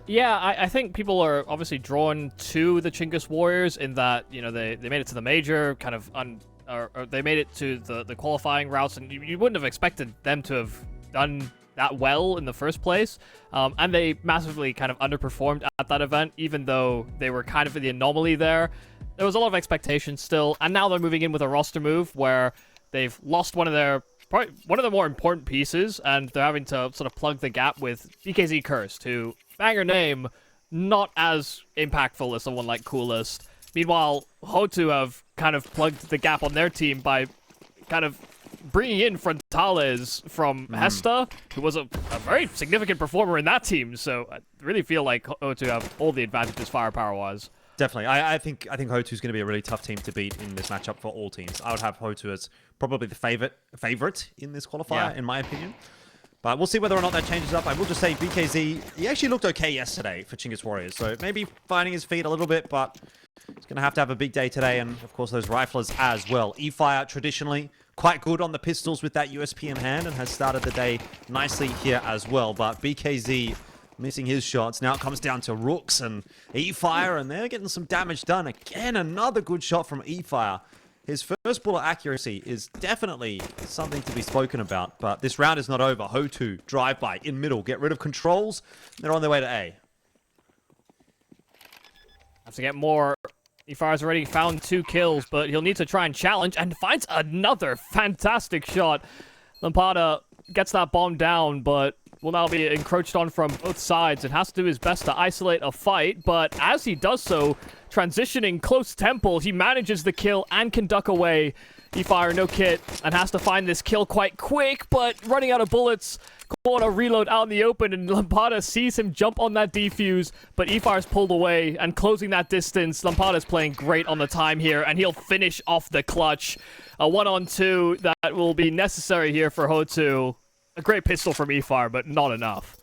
Yeah, I think people are obviously drawn to the Chinggis Warriors in that, you know, they made it to the major, kind of, or they made it to the qualifying routes, and you wouldn't have expected them to have done that well in the first place. And they massively kind of underperformed at that event, even though they were kind of the anomaly there. There was a lot of expectation still, and now they're moving in with a roster move where they've lost one of their more important pieces, and they're having to sort of plug the gap with BKZ Cursed, who, banger name, not as impactful as someone like Coolest. Meanwhile, HOTU have kind of plugged the gap on their team by kind of bringing in Frontales from Hesta, who was a very significant performer in that team, so I really feel like HOTU have all the advantages firepower-wise. Definitely. I think HOTU is going to be a really tough team to beat in this matchup for all teams. I would have HOTU as probably the favorite in this qualifier, in my opinion. But we'll see whether or not that changes up. I will just say BKZ, he actually looked okay yesterday for Chinggis Warriors. So maybe finding his feet a little bit, but he's going to have a big day today. And of course, those riflers as well. Efire, traditionally quite good on the pistols with that USP in hand and has started the day nicely here as well. But BKZ missing his shots. Now it comes down to Rooks and Efire, and they're getting some damage done. Again, another good shot from Efire. His first bullet accuracy is definitely something to be spoken about, but this round is not over. HOTU, drive-by, in middle, get rid of controls. They're on their way to A. Have to get more. Efire's already found 2 kills, but he'll need to try and challenge, and finds another fantastic shot. Lampada gets that bomb down, but will now be encroached on from both sides and has to do his best to isolate a fight, but as he does so, transitioning close temple, he manages the kill and can duck away. Efire no kit and has to find this kill quite quick, but running out of bullets, going to reload out in the open, and Lampada sees him jump on that defuse, but Efire's pulled away and closing that distance. Lampada's playing great on the time here, and he'll finish off the clutch. A 1-on-2 that will be necessary here for HOTU. A great pistol from Efire, but not enough.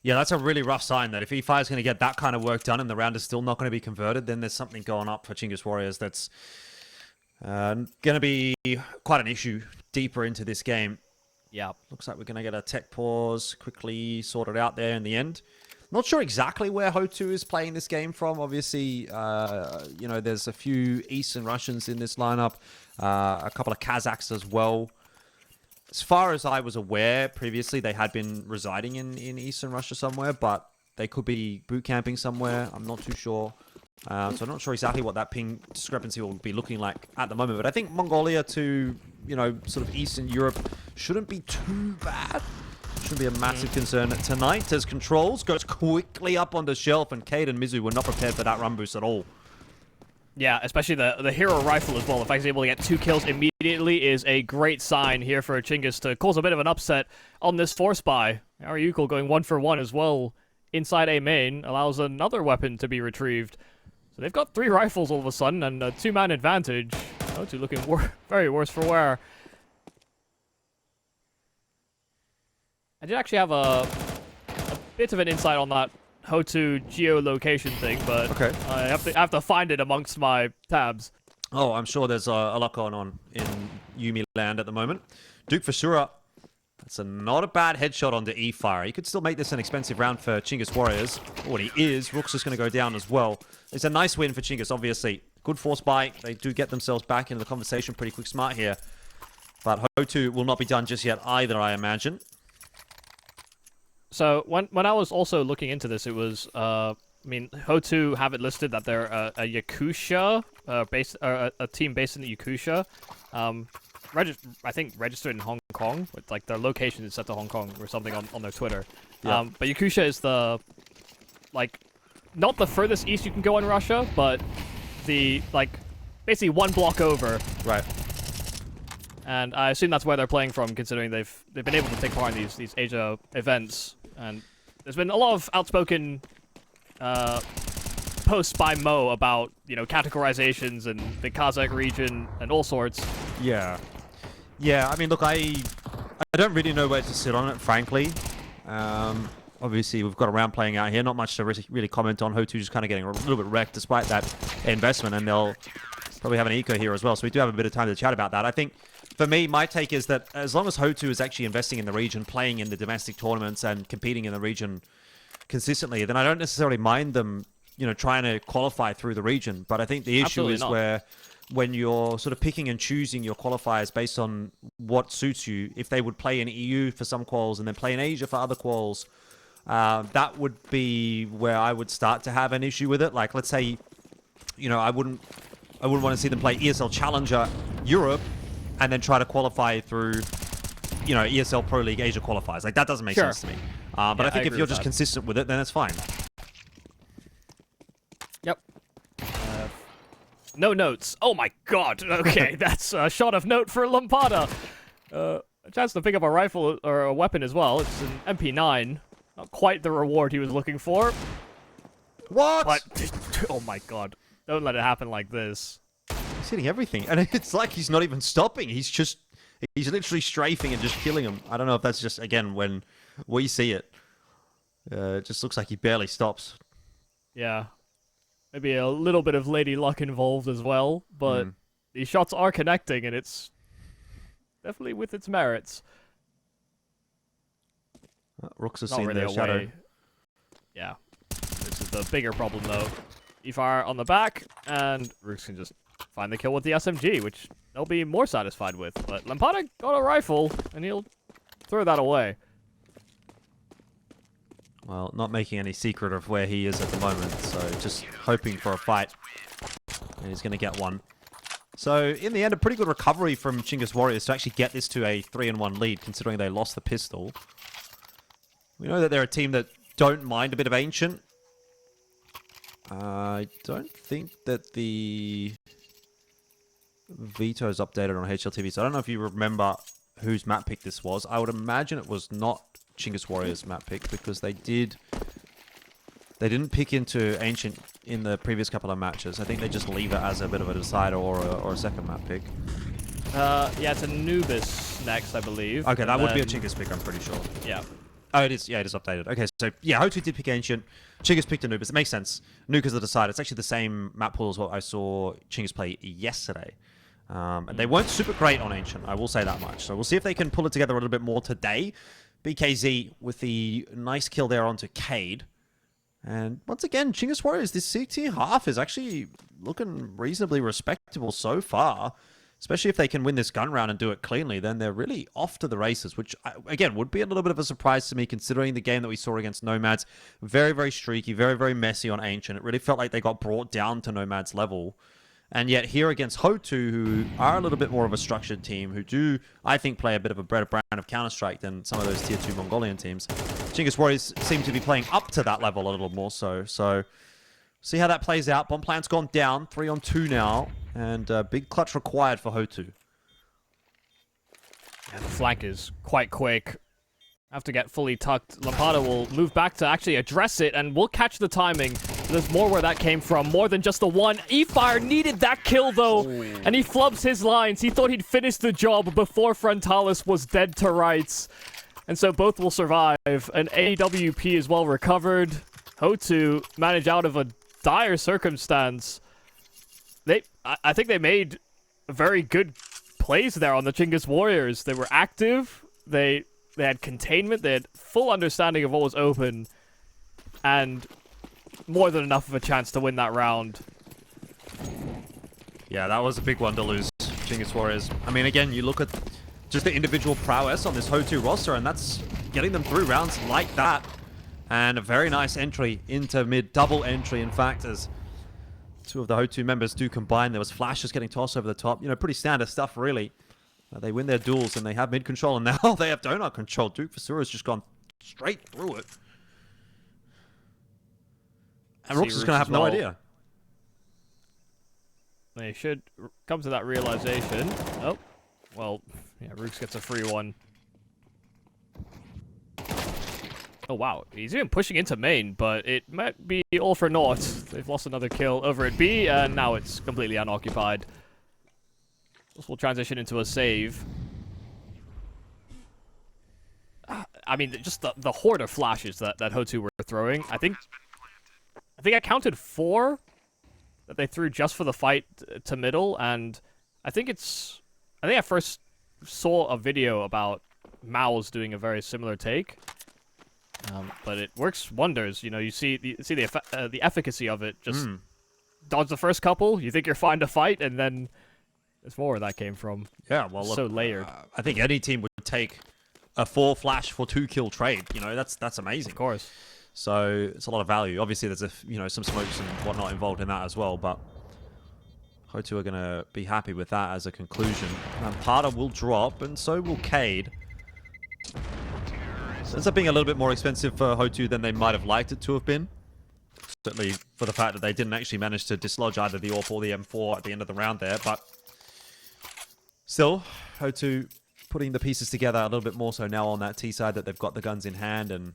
Yeah, that's a really rough sign that if Efire's going to get that kind of work done and the round is still not going to be converted, then there's something going up for Chinggis Warriors that's going to be quite an issue deeper into this game. Yeah. Looks like we're going to get a tech pause quickly sorted out there in the end. Not sure exactly where HOTU is playing this game from. Obviously, you know, there's a few Eastern Russians in this lineup, a couple of Kazakhs as well. As far as I was aware, previously they had been residing in Eastern Russia somewhere, but they could be boot camping somewhere. I'm not too sure. So I'm not sure exactly what that ping discrepancy will be looking like at the moment. But I think Mongolia to, you know, sort of Eastern Europe shouldn't be too bad. Shouldn't be a massive concern tonight as Controls goes quickly up on the shelf, and Cade and Mizu were not prepared for that run boost at all. Yeah, especially the hero rifle as well. The fact he's able to get 2 kills immediately is a great sign here for Chinggis to cause a bit of an upset on this force buy. Ariucle going 1-for-1 as well inside A main allows another weapon to be retrieved. So they've got 3 rifles all of a sudden and a 2-man advantage. HOTU looking very worse for wear. I did actually have a bit of an insight on that HOTU geolocation thing, but okay. I have to find it amongst my tabs. Oh, I'm sure there's a lot going on in Yumi land at the moment. Duke Fasura, that's not a bad headshot onto Efire. He could still make this an expensive round for Chinggis Warriors. What he is, Rook's just going to go down as well. It's a nice win for Chinggis, obviously. Good force buy. They do get themselves back into the conversation pretty quick smart here. But HOTU will not be done just yet either, I imagine. So when I was also looking into this, it was I mean, HOTU have it listed that they're a Yakutia a team based in the Yakutia, I think registered in Hong Kong. With, like, their location is set to Hong Kong or something on their Twitter. Yeah. But Yakutia is the, like, not the furthest east you can go in Russia, but the, like, basically 1 block over. Right. And I assume that's where they're playing from, considering they've been able to take part in these Asia events. And there's been a lot of outspoken posts by Mo about, you know, categorizations and the Kazakh region and all sorts. Yeah. Yeah, I mean, look, I don't really know where to sit on it, frankly. Obviously, we've got a round playing out here. Not much to really comment on. HOTU just kind of getting a little bit wrecked despite that investment, and they'll probably have an eco here as well. So we do have a bit of time to chat about that. I think for me, my take is that as long as HOTU is actually investing in the region, playing in the domestic tournaments and competing in the region consistently, then I don't necessarily mind them, trying to qualify through the region. But I think the issue is when you're sort of picking and choosing your qualifiers based on what suits you, if they would play in EU for some quals and then play in Asia for other quals, that would be where I would start to have an issue with it. Like, let's say, I wouldn't want to see them play ESL Challenger Europe and then try to qualify through, ESL Pro League Asia qualifiers. Like, that doesn't make sense to me. But I think if you're just consistent with it, then it's fine. Yep. No notes. Oh my god. Okay, that's a shot of note for Lampada. A chance to pick up a rifle or a weapon as well. It's an MP9. Not quite the reward he was looking for. What? But, oh my god. Don't let it happen like this. He's hitting everything. And it's like he's not even stopping. He's literally strafing and just killing him. I don't know if that's just, again, when we see it. It just looks like he barely stops. Yeah. Maybe a little bit of lady luck involved as well. But these shots are connecting, and it's definitely with its merits. Rooks has Not seen really the shadow. Yeah. This is the bigger problem, though. Efire on the back, and Rooks can just find the kill with the SMG, which they'll be more satisfied with. But Lampada got a rifle, and he'll throw that away. Well, not making any secret of where he is at the moment, so just hoping for a fight. And he's going to get one. So, in the end, a pretty good recovery from Chinggis Warriors to actually get this to a 3-1 lead, considering they lost the pistol. We know that they're a team that don't mind a bit of Ancient. I don't think that the veto is updated on HLTV, so I don't know if you remember whose map pick this was. I would imagine it was not Chinggis Warriors map pick, because they didn't pick into Ancient in the previous couple of matches. I think they just leave it as a bit of a decider or a second map pick. Yeah, it's Anubis next, I believe. Okay, that would be a Chinggis pick, I'm pretty sure. Yeah. Oh, it is. Yeah, it is updated. Okay, so yeah, HOTU did pick Ancient. Chinggis picked Anubis. It makes sense. Nuke is the decider. It's actually the same map pool as what I saw Chinggis play yesterday. And they weren't super great on Ancient, I will say that much. So we'll see if they can pull it together a little bit more today. BKZ with the nice kill there onto Cade. And once again, Chinggis Warriors, this CT half is actually looking reasonably respectable so far. Especially if they can win this gun round and do it cleanly, then they're really off to the races, which, again, would be a little bit of a surprise to me, considering the game that we saw against Nomads. Very, very streaky, very, very messy on Ancient. It really felt like they got brought down to Nomads level. And yet here against HOTU, who are a little bit more of a structured team, who do, I think, play a bit of a better brand of Counter-Strike than some of those Tier 2 Mongolian teams. Chinggis Warriors seem to be playing up to that level a little more so. So, see how that plays out. Bomb plant's gone down, 3-on-2 now. And big clutch required for HOTU. And the flank is quite quick. Have to get fully tucked. Lampada will move back to actually address it, and we'll catch the timing. There's more where that came from, more than just the one. Efire needed that kill, though, and he flubs his lines. He thought he'd finish the job before Frontalis was dead to rights. And so both will survive. An AWP is well recovered. HOTU managed out of a dire circumstance. I think they made very good plays there on the Chinggis Warriors. They were active. They had containment. They had full understanding of what was open, and more than enough of a chance to win that round. Yeah, that was a big one to lose, Chinggis Warriors. I mean, again, you look at just the individual prowess on this HOTU roster, and that's getting them through rounds like that. And a very nice entry into mid, double entry, in fact, as two of the HOTU members do combine. There was flashes getting tossed over the top. Pretty standard stuff, really. They win their duels, and they have mid control, and now they have donut control. Duke Vasura's just gone straight through it. And Rooks is going to have no idea. They should come to that realization. Oh, well, yeah, Rooks gets a free one. Oh, wow. He's even pushing into main, but it might be all for naught. They've lost another kill over at B, and now it's completely unoccupied. This will transition into a save. I mean, just the horde of flashes that HOTU were throwing. I think I counted 4 that they threw just for the fight to middle, and I think at first saw a video about Mao's doing a very similar take. But it works wonders. You know, you see the efficacy of it. Just dodge the first couple, you think you're fine to fight, and then there's more where that came from. Yeah, well, look, so layered. I think any team would take a 4 flash for 2 kill trade. You know, that's amazing. Of course. So it's a lot of value. Obviously, there's some smokes and whatnot involved in that as well. But HOTU are gonna be happy with that as a conclusion. And Parda will drop, and so will Cade. So it ends up being a little bit more expensive for HOTU than they might have liked it to have been. Certainly for the fact that they didn't actually manage to dislodge either the AWP or the M4 at the end of the round there. But still, HOTU putting the pieces together a little bit more so now on that T side, that they've got the guns in hand, and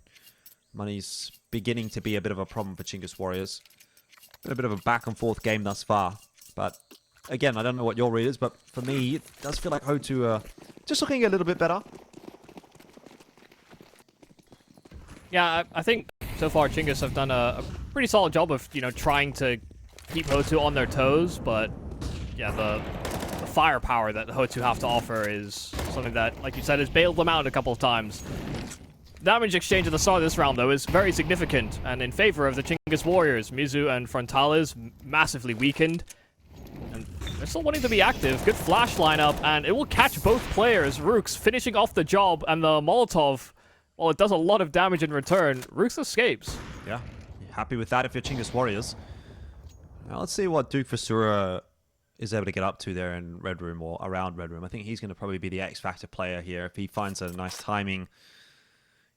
money's beginning to be a bit of a problem for Chinggis Warriors. Been a bit of a back and forth game thus far. But again, I don't know what your read is, but for me, it does feel like HOTU are just looking a little bit better. Yeah, I think so far Chinggis have done a pretty solid job of, trying to keep HOTU on their toes, but yeah, the firepower that HOTU have to offer is something that, like you said, has bailed them out a couple of times. Damage exchange at the start of this round, though, is very significant and in favor of the Chinggis Warriors. Mizu and Frontales massively weakened, and they're still wanting to be active. Good flash lineup, and it will catch both players. Rooks finishing off the job, and the Molotov, well, it does a lot of damage in return. Rooks escapes. Yeah, happy with that if you're Chinggis Warriors. Now let's see what Duke Fasura is able to get up to there in Red Room or around Red Room. I think he's going to probably be the X-Factor player here if he finds a nice timing.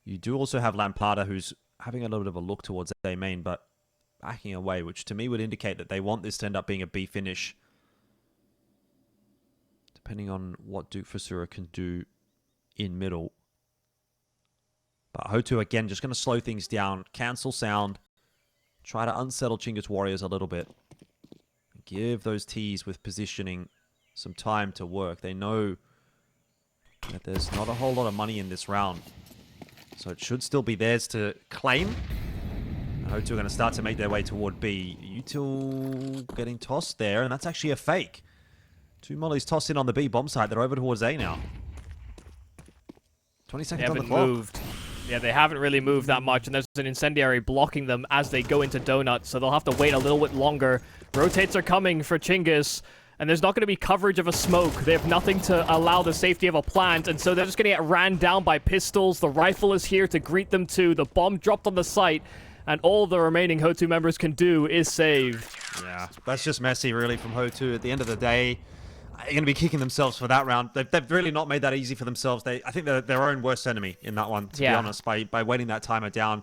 You do also have Lampada, who's having a little bit of a look towards A main, but backing away, which to me would indicate that they want this to end up being a B finish. Depending on what Duke Fasura can do in middle. But HOTU, again, just going to slow things down, cancel sound, try to unsettle Chinggis Warriors a little bit. Give those Ts with positioning some time to work. They know that there's not a whole lot of money in this round. So it should still be theirs to claim. HOTU are going to start to make their way toward B. Util getting tossed there, and that's actually a fake. 2 mollies tossed in on the B bomb site. They're over towards A now. 20 seconds on the clock. Moved. Yeah, they haven't really moved that much, and there's an incendiary blocking them as they go into Donut, so they'll have to wait a little bit longer. Rotates are coming for Chinggis, and there's not going to be coverage of a smoke. They have nothing to allow the safety of a plant, and so they're just going to get ran down by pistols. The rifle is here to greet them too. The bomb dropped on the site, and all the remaining HOTU members can do is save. Yeah, that's just messy, really, from HOTU. At the end of the day, they're going to be kicking themselves for that round. They've really not made that easy for themselves. I think they're their own worst enemy in that one, to be honest, by waiting that timer down.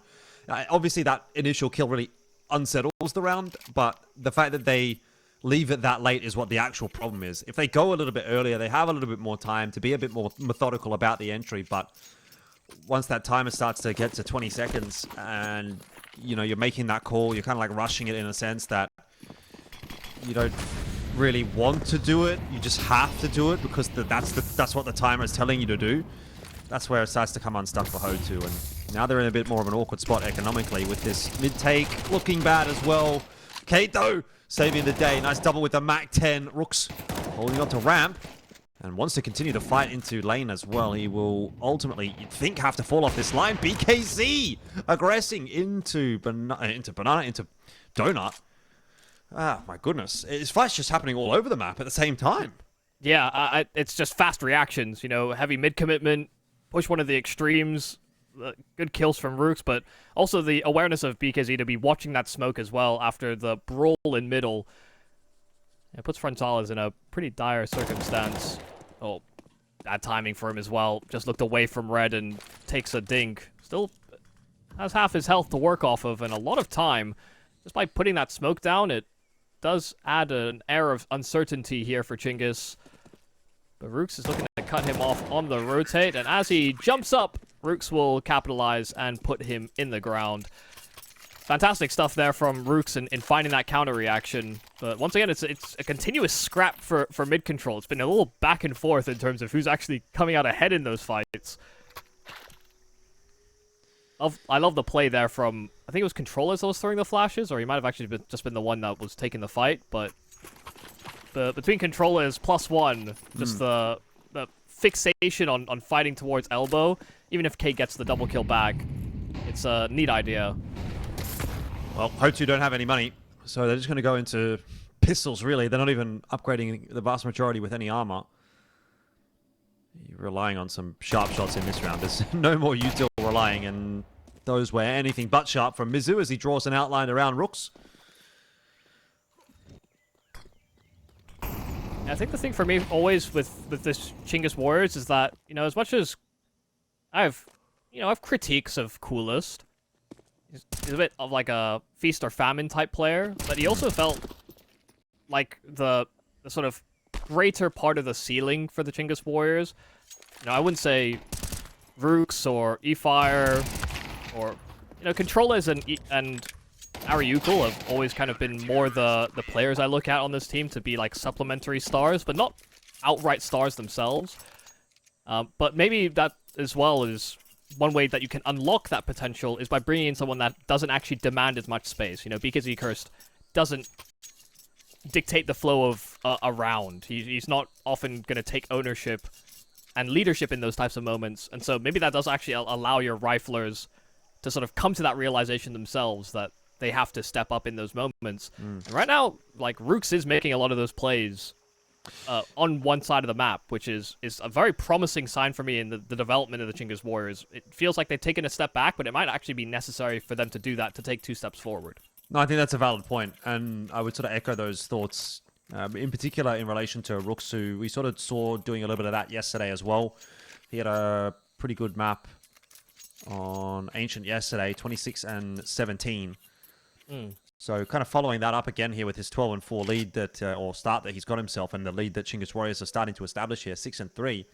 Obviously, that initial kill really unsettles the round, but the fact that they leave it that late is what the actual problem is. If they go a little bit earlier, they have a little bit more time to be a bit more methodical about the entry, but once that timer starts to get to 20 seconds and, you're making that call, you're kind of like rushing it in a sense that you don't really want to do it. You just have to do it because that's what the timer is telling you to do. That's where it starts to come unstuck for HOTU, and now they're in a bit more of an awkward spot economically with this mid-take looking bad as well. Kate, though, saving the day. Nice double with the Mac-10. Rooks holding on to ramp and wants to continue to fight into lane as well. He will ultimately, you'd think, have to fall off this line. BKZ aggressing into Donut. Ah, my goodness. His fight's just happening all over the map at the same time. Yeah, it's just fast reactions. Heavy mid-commitment, push one of the extremes, good kills from Rooks, but also the awareness of BKZ to be watching that smoke as well after the brawl in middle. It puts Frontales in a pretty dire circumstance. Oh, bad timing for him as well. Just looked away from red and takes a dink. Still has half his health to work off of and a lot of time. Just by putting that smoke down, it does add an air of uncertainty here for Chinggis. But Rooks is looking to cut him off on the rotate, and as he jumps up, Rooks will capitalize and put him in the ground. Fantastic stuff there from Rooks in finding that counter reaction. But once again, it's a continuous scrap for mid control. It's been a little back and forth in terms of who's actually coming out ahead in those fights. I love the play there from, I think it was Controllers that was throwing the flashes, or he might have actually just been the one that was taking the fight, but between Controllers +1, just the fixation on fighting towards elbow, even if K gets the double kill back, it's a neat idea. Well, HOTU don't have any money, so they're just going to go into pistols, really. They're not even upgrading the vast majority with any armor. You're relying on some sharp shots in this round. There's no more util relying, and those were anything but sharp from Mizu as he draws an outline around Rooks. I think the thing for me always with this Chinggis Warriors is that, you know, as much as I've critiques of Coolest, he's a bit of like a feast or famine type player, but he also felt like the sort of greater part of the ceiling for the Chinggis Warriors. You know, I wouldn't say Rooks or Efire or, you know, controllers and ariucle have always kind of been more the players I look at on this team to be like supplementary stars, but not outright stars themselves. But maybe that as well is one way that you can unlock that potential is by bringing in someone that doesn't actually demand as much space. You know, BKZ Cursed doesn't dictate the flow of a round. He's not often going to take ownership and leadership in those types of moments. And so maybe that does actually allow your riflers to sort of come to that realization themselves that they have to step up in those moments. And right now, like, Rooks is making a lot of those plays on one side of the map, which is a very promising sign for me in the development of the Chinggis Warriors. It feels like they've taken a step back, but it might actually be necessary for them to do that, to take 2 steps forward. No, I think that's a valid point, and I would sort of echo those thoughts, in particular in relation to Rooks, who we sort of saw doing a little bit of that yesterday as well. He had a pretty good map on Ancient yesterday, 26 and 17. So kind of following that up again here with his 12-4 lead that, or start that he's got himself, and the lead that Chinggis Warriors are starting to establish here, 6-3.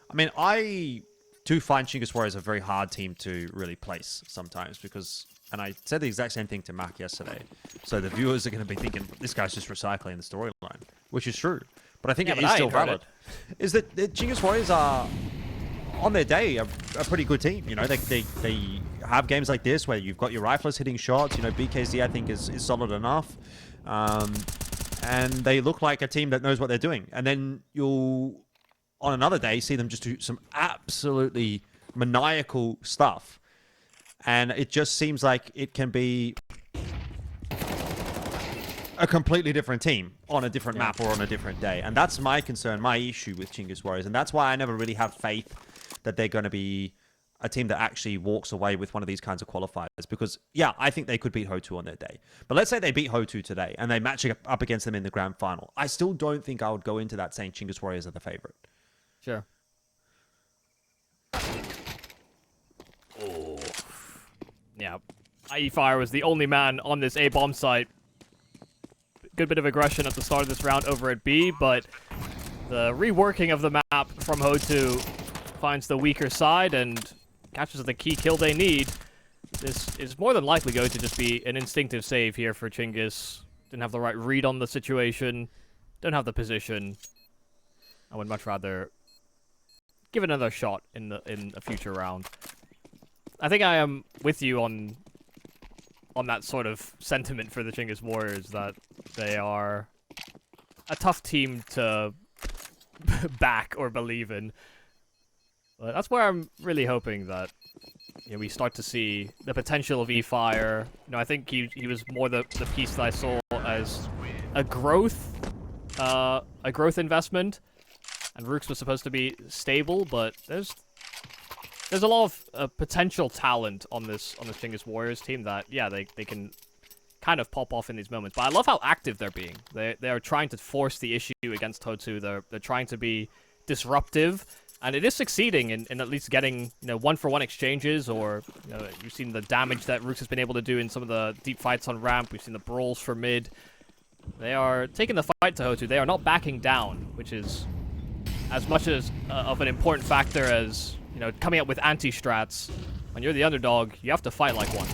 I mean, I do find Chinggis Warriors a very hard team to really place sometimes because, and I said the exact same thing to Mac yesterday, so the viewers are going to be thinking, this guy's just recycling the storyline, which is true. But I think it is still valid. Is that the Chinggis Warriors are, on their day, a pretty good team. You know, they have games like this where you've got your riflers hitting shots. You know, BKZ I think is solid enough, and they look like a team that knows what they're doing. And then you'll, on another day, see them just do some absolutely maniacal stuff, and it just seems like it can be a completely different team on a different map or on a different day. And that's my concern, my issue with Chinggis Warriors, and that's why I never really have faith that they're going to be a team that actually walks away with one of these kinds of qualifiers. Because, yeah, I think they could beat HOTU on their day. But let's say they beat HOTU today and they match up against them in the grand final. I still don't think I would go into that saying Chinggis Warriors are the favorite. Sure. Oh. Yeah. Efire was the only man on this A-bomb site. Good bit of aggression at the start of this round over at B, but the reworking of the map from HOTU finds the weaker side and catches the key kill they need. This is more than likely going to just be an instinctive save here for Chinggis. Didn't have the right read on the situation. Don't have the position. I would much rather give it another shot in a future round. I think I am with you on that sort of sentiment for the Chinggis Warriors, that they are a tough team to back or believe in. But that's where I'm really hoping that, you know, we start to see the potential of Efire. You know, I think he was more the piece that I saw as a growth investment, and Rooks was supposed to be stable, but there's a lot of potential talent on this Chinggis Warriors team that, yeah, they can kind of pop off in these moments. But I love how active they're being. They are trying to force the issue against HOTU. They're trying to be disruptive, and it is succeeding in at least getting, you know, 1-for-1 exchanges, or, you know, you've seen the damage that Rooks has been able to do in some of the deep fights on ramp. We've seen the brawls for mid. They are taking the fight to HOTU. They are not backing down, which is as much as of an important factor as, you know, coming up with anti-strats. When you're the underdog, you have to fight like one.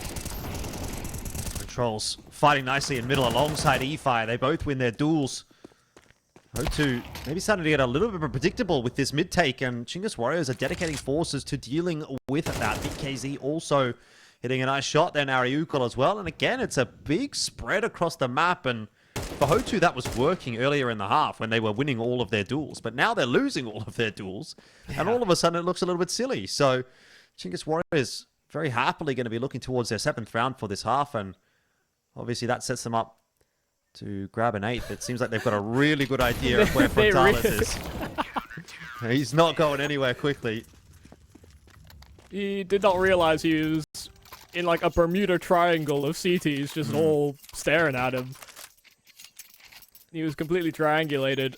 Controls fighting nicely in middle alongside Efire. They both win their duels. HOTU maybe starting to get a little bit predictable with this mid take, and Chinggis Warriors are dedicating forces to dealing with that. BKZ also hitting a nice shot, then ariucle as well. And again, it's a big spread across the map, and for HOTU, that was working earlier in the half when they were winning all of their duels. But now they're losing all of their duels. And all of a sudden, it looks a little bit silly. So Chinggis Warriors very happily going to be looking towards their 7th round for this half. And obviously, that sets them up to grab an 8th. It seems like they've got a really good idea of where Frontalis is. He's not going anywhere quickly. He did not realize he was in like a Bermuda Triangle of CTs just all staring at him. He was completely triangulated.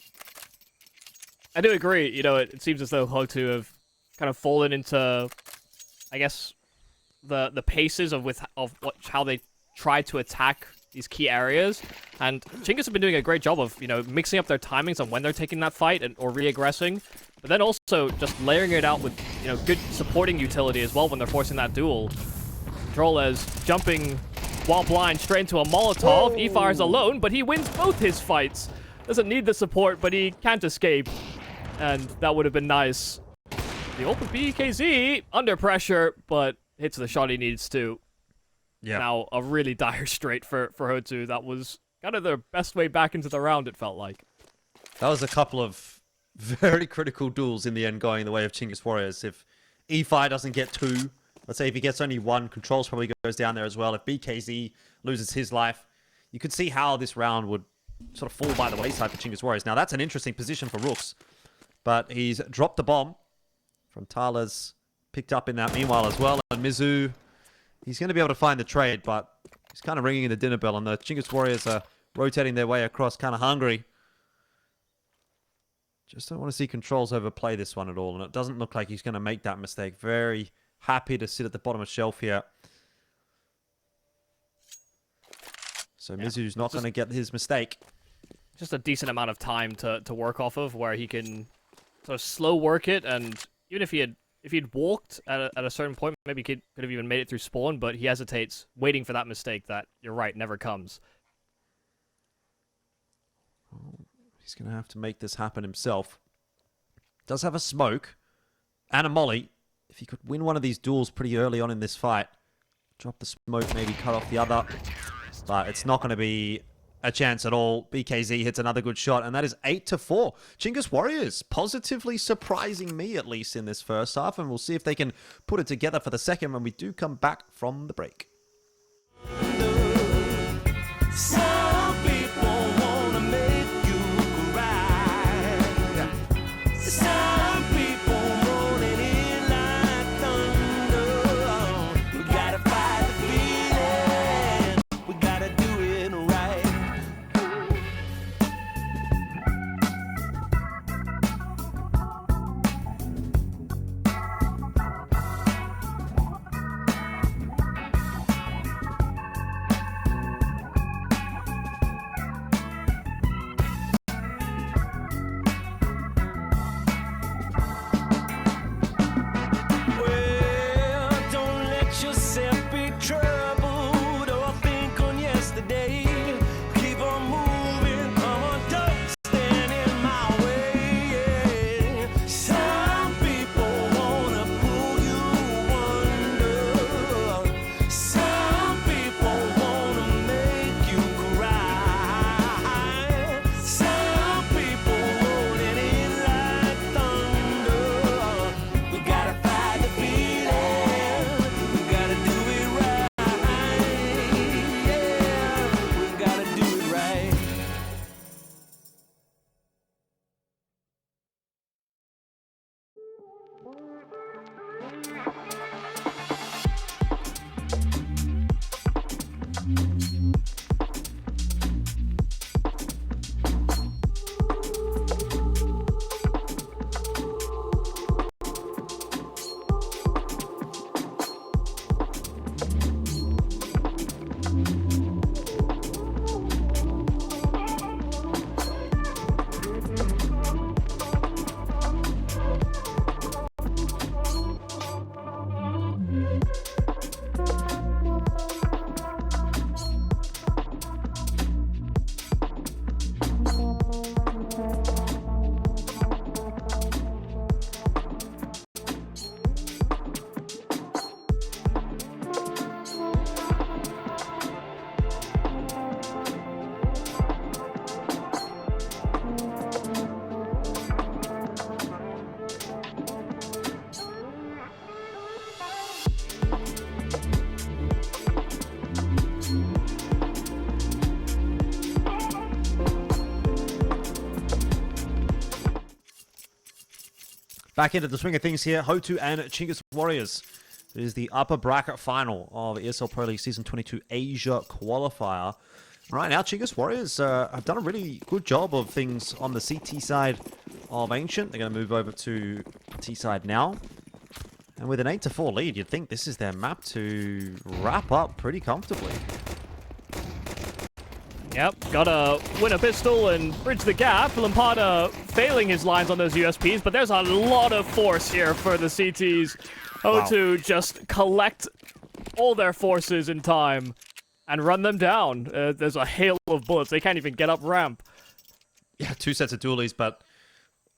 I do agree, you know, it seems as though HOTU have kind of fallen into, I guess, the paces of how they try to attack these key areas, and Chinggis have been doing a great job of, you know, mixing up their timings on when they're taking that fight or re-aggressing, but then also just layering it out with, you know, good supporting utility as well when they're forcing that duel. Controllers jumping while blind straight into a Molotov. Efire's alone, but he wins both his fights. Doesn't need the support, but he can't escape, and that would have been nice. The open BKZ under pressure, but hits the shot he needs to. Yeah. Now, a really dire strait for HOTU. That was kind of their best way back into the round, it felt like. That was a couple of very critical duels in the end going the way of Chinggis Warriors. If Efire doesn't get 2, let's say if he gets only 1, Controls probably goes down there as well. If BKZ loses his life, you could see how this round would sort of fall by the wayside for Chinggis Warriors. Now, that's an interesting position for Rooks, but he's dropped the bomb. Frontalis picked up in that meanwhile as well, and Mizu, he's going to be able to find the trade, but he's kind of ringing in the dinner bell, and the Chinggis Warriors are rotating their way across, kind of hungry. Just don't want to see Controls overplay this one at all, and it doesn't look like he's going to make that mistake. Very happy to sit at the bottom of shelf here. So Mizu's not going to get his mistake. Just a decent amount of time to work off of, where he can sort of slow work it, and even if he'd walked at a certain point, maybe he could have even made it through spawn, but he hesitates, waiting for that mistake that, you're right, never comes. He's going to have to make this happen himself. Does have a smoke and a molly. If he could win one of these duels pretty early on in this fight, drop the smoke, maybe cut off the other. But it's not going to be a chance at all. BKZ hits another good shot, and that is 8-4. Chinggis Warriors positively surprising me, at least in this first half, and we'll see if they can put it together for the second when we do come back from the break. Some people wanna make you cry. Some people rolling in like thunder. We gotta fight the feeling. We gotta do it right. Back into the swing of things here. HOTU and Chinggis Warriors. It is the upper bracket final of ESL Pro League Season 22 Asia qualifier. Right now, Chinggis Warriors have done a really good job of things on the CT side of Ancient. They're going to move over to T side now. And with an 8-4 lead, you'd think this is their map to wrap up pretty comfortably. Yep, gotta win a pistol and bridge the gap. Lampada failing his lines on those USPs, but there's a lot of force here for the CTs. HOTU just collect all their forces in time and run them down. There's a hail of bullets. They can't even get up ramp. Yeah, 2 sets of dualies, but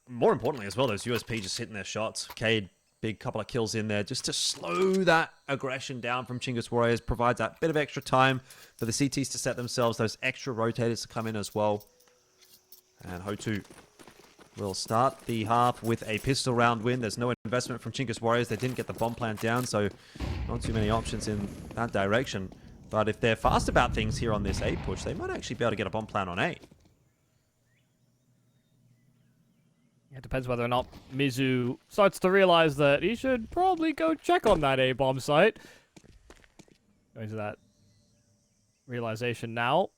more importantly as well, those USP just hitting their shots. Cade, big couple of kills in there just to slow that aggression down from Chinggis Warriors, provides that bit of extra time for the CTs to set themselves, those extra rotators to come in as well. And HOTU will start the half with a pistol round win. There's no investment from Chinggis Warriors. They didn't get the bomb plant down, so not too many options in that direction. But if they're fast about things here on this A push, they might actually be able to get a bomb plant on A. It depends whether or not Mizu starts to realize that he should probably go check on that A-bomb site. Going to that realization now.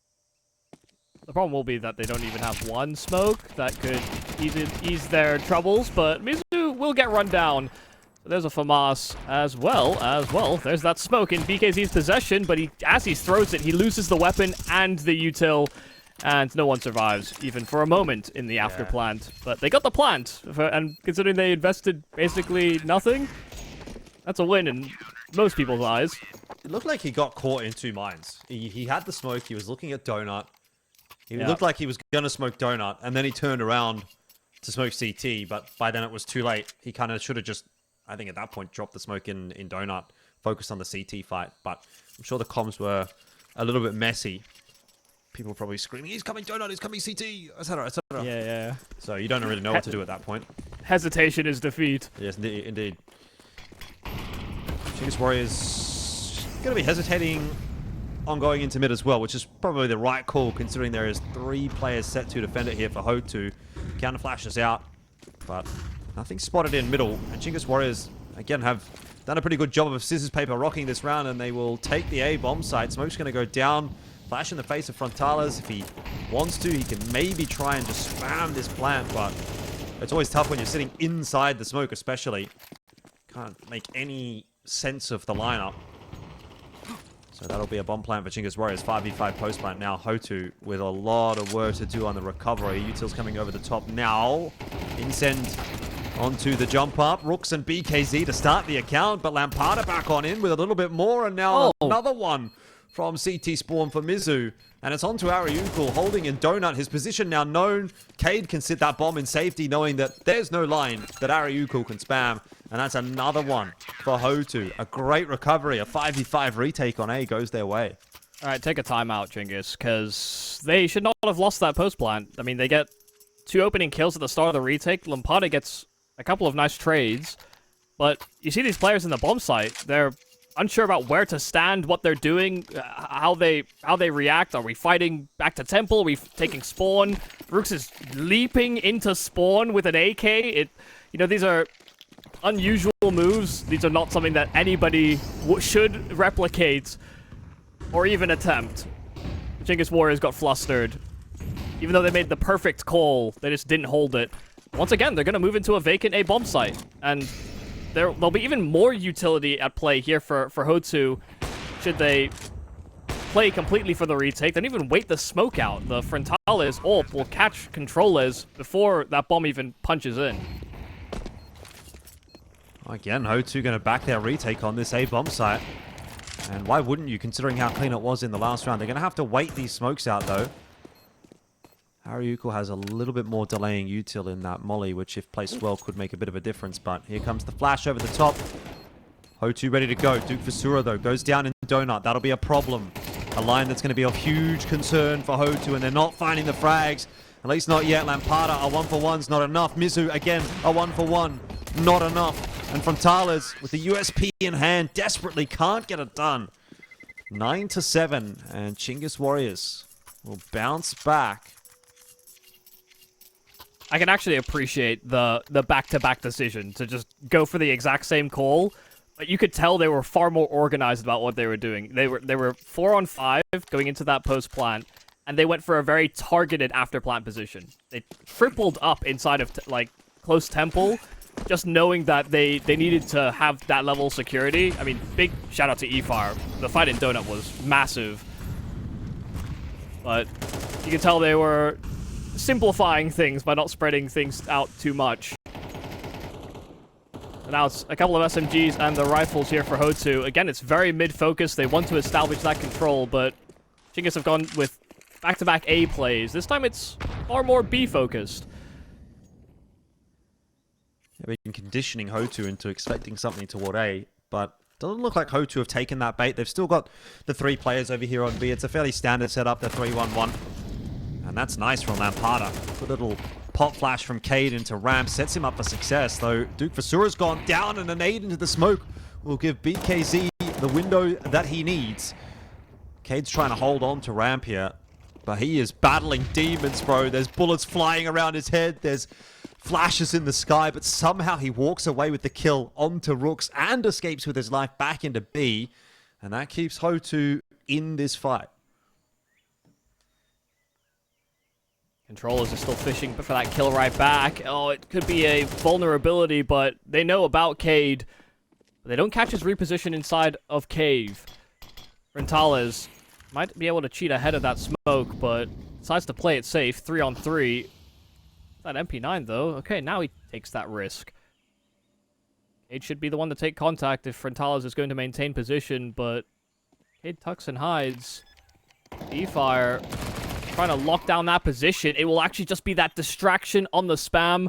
The problem will be that they don't even have one smoke that could ease their troubles, but Mizu will get run down. So there's a FAMAS as well. There's that smoke in BKZ's possession, but as he throws it, he loses the weapon and the util. And no one survives, even for a moment, in the after plant. But they got the plant, and considering they invested basically nothing, that's a win in most people's eyes. It looked like he got caught in 2 mines. He had the smoke, he was looking at Donut. He looked like he was going to smoke Donut, and then he turned around to smoke CT, but by then it was too late. He kind of should have just, I think at that point, dropped the smoke in Donut, focused on the CT fight. But I'm sure the comms were a little bit messy. People were probably screaming, he's coming Donut, he's coming CT, etc., etc. Yeah. So you don't really know what to do at that point. Hesitation is defeat. Yes, indeed. Chinggis Warriors going to be hesitating on going into mid as well, which is probably the right call considering there is 3 players set to defend it here for HOTU. Counter flashes out, but nothing spotted in middle. And Chinggis Warriors, again, have done a pretty good job of scissors, paper, rocking this round, and they will take the A bomb site. Smoke's going to go down. Flash in the face of Frontalis. If he wants to, he can maybe try and just spam this plant, but it's always tough when you're sitting inside the smoke, especially. Can't make any sense of the lineup. So that'll be a bomb plant for Chinggis Warriors. 5v5 post plant now. HOTU with a lot of work to do on the recovery. Util's coming over the top now. Incend onto the jump up. Rooks and BKZ to start the account, but Lampada back on in with a little bit more, and now another one from CT Spawn for Mizu. And it's on to ariucle, holding in Donut. His position now known. Cade can sit that bomb in safety, knowing that there's no line that ariucle can spam. And that's another one for HOTU. A great recovery. A 5v5 retake on A goes their way. All right, take a timeout, Chinggis, because they should not have lost that post plant. I mean, they get 2 opening kills at the start of the retake. Lampada gets a couple of nice trades. But you see these players in the bomb site, they're unsure about where to stand, what they're doing, how they react. Are we fighting back to Temple? Are we taking spawn? Rooks is leaping into spawn with an AK. These are unusual moves. These are not something that anybody should replicate or even attempt. The Chinggis Warriors got flustered. Even though they made the perfect call, they just didn't hold it. Once again, they're going to move into a vacant A bomb site, and there'll be even more utility at play here for HOTU should they play completely for the retake. Then even wait the smoke out. The Frontalis ult will catch Controles before that bomb even punches in. Again, HOTU going to back their retake on this A bomb site. And why wouldn't you, considering how clean it was in the last round? They're going to have to wait these smokes out, though. ariucle has a little bit more delaying util in that molly, which if placed well could make a bit of a difference. But here comes the flash over the top. HOTU ready to go. Duke Vasura, though, goes down in Donut. That'll be a problem. A line that's going to be of huge concern for HOTU, and they're not finding the frags. At least not yet. Lampada, a 1-for-1's not enough. Mizu, again, a 1-for-1. Not enough. And Frontalis, with the USP in hand, desperately can't get it done. 9-7, and Chinggis Warriors will bounce back. I can actually appreciate the back-to-back decision to just go for the exact same call, but you could tell they were far more organized about what they were doing. They were 4-on-5 going into that post plant, and they went for a very targeted after plant position. They tripled up inside of like close temple, just knowing that they needed to have that level of security. I mean, big shout out to Efire. The fight in Donut was massive, but you can tell they were simplifying things by not spreading things out too much. And now it's a couple of SMGs and the rifles here for HOTU. Again, it's very mid-focused. They want to establish that control, but Chinggis have gone with back-to-back A plays. This time it's far more B-focused. They've been conditioning HOTU into expecting something toward A, but doesn't look like HOTU have taken that bait. They've still got the 3 players over here on B. It's a fairly standard setup, the 3-1-1. And that's nice from Lampada. Good little pop flash from Cade into Ramp. Sets him up for success, though. Duke Vasura's gone down, and a nade into the smoke will give BKZ the window that he needs. Cade's trying to hold on to Ramp here, but he is battling demons, bro. There's bullets flying around his head. There's flashes in the sky, but somehow he walks away with the kill onto Rooks and escapes with his life back into B. And that keeps HOTU in this fight. Controllers are still fishing for that kill right back. Oh, it could be a vulnerability, but they know about Cade. They don't catch his reposition inside of Cave. Rentales might be able to cheat ahead of that smoke, but decides to play it safe. 3-on-3. That MP9, though. Okay, now he takes that risk. Cade should be the one to take contact if Rentales is going to maintain position, but Cade tucks and hides. Efire trying to lock down that position. It will actually just be that distraction on the spam.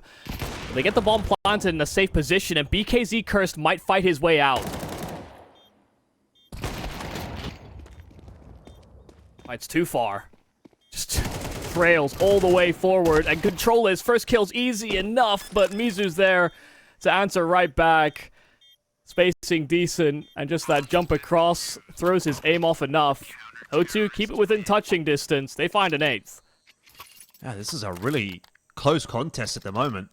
They get the bomb planted in a safe position, and BKZ Cursed might fight his way out. It's too far. Just trails all the way forward, and Controller's first kill's easy enough, but Mizu's there to answer right back. Spacing decent, and just that jump across throws his aim off enough. HOTU keep it within touching distance. They find an 8th. Yeah, this is a really close contest at the moment.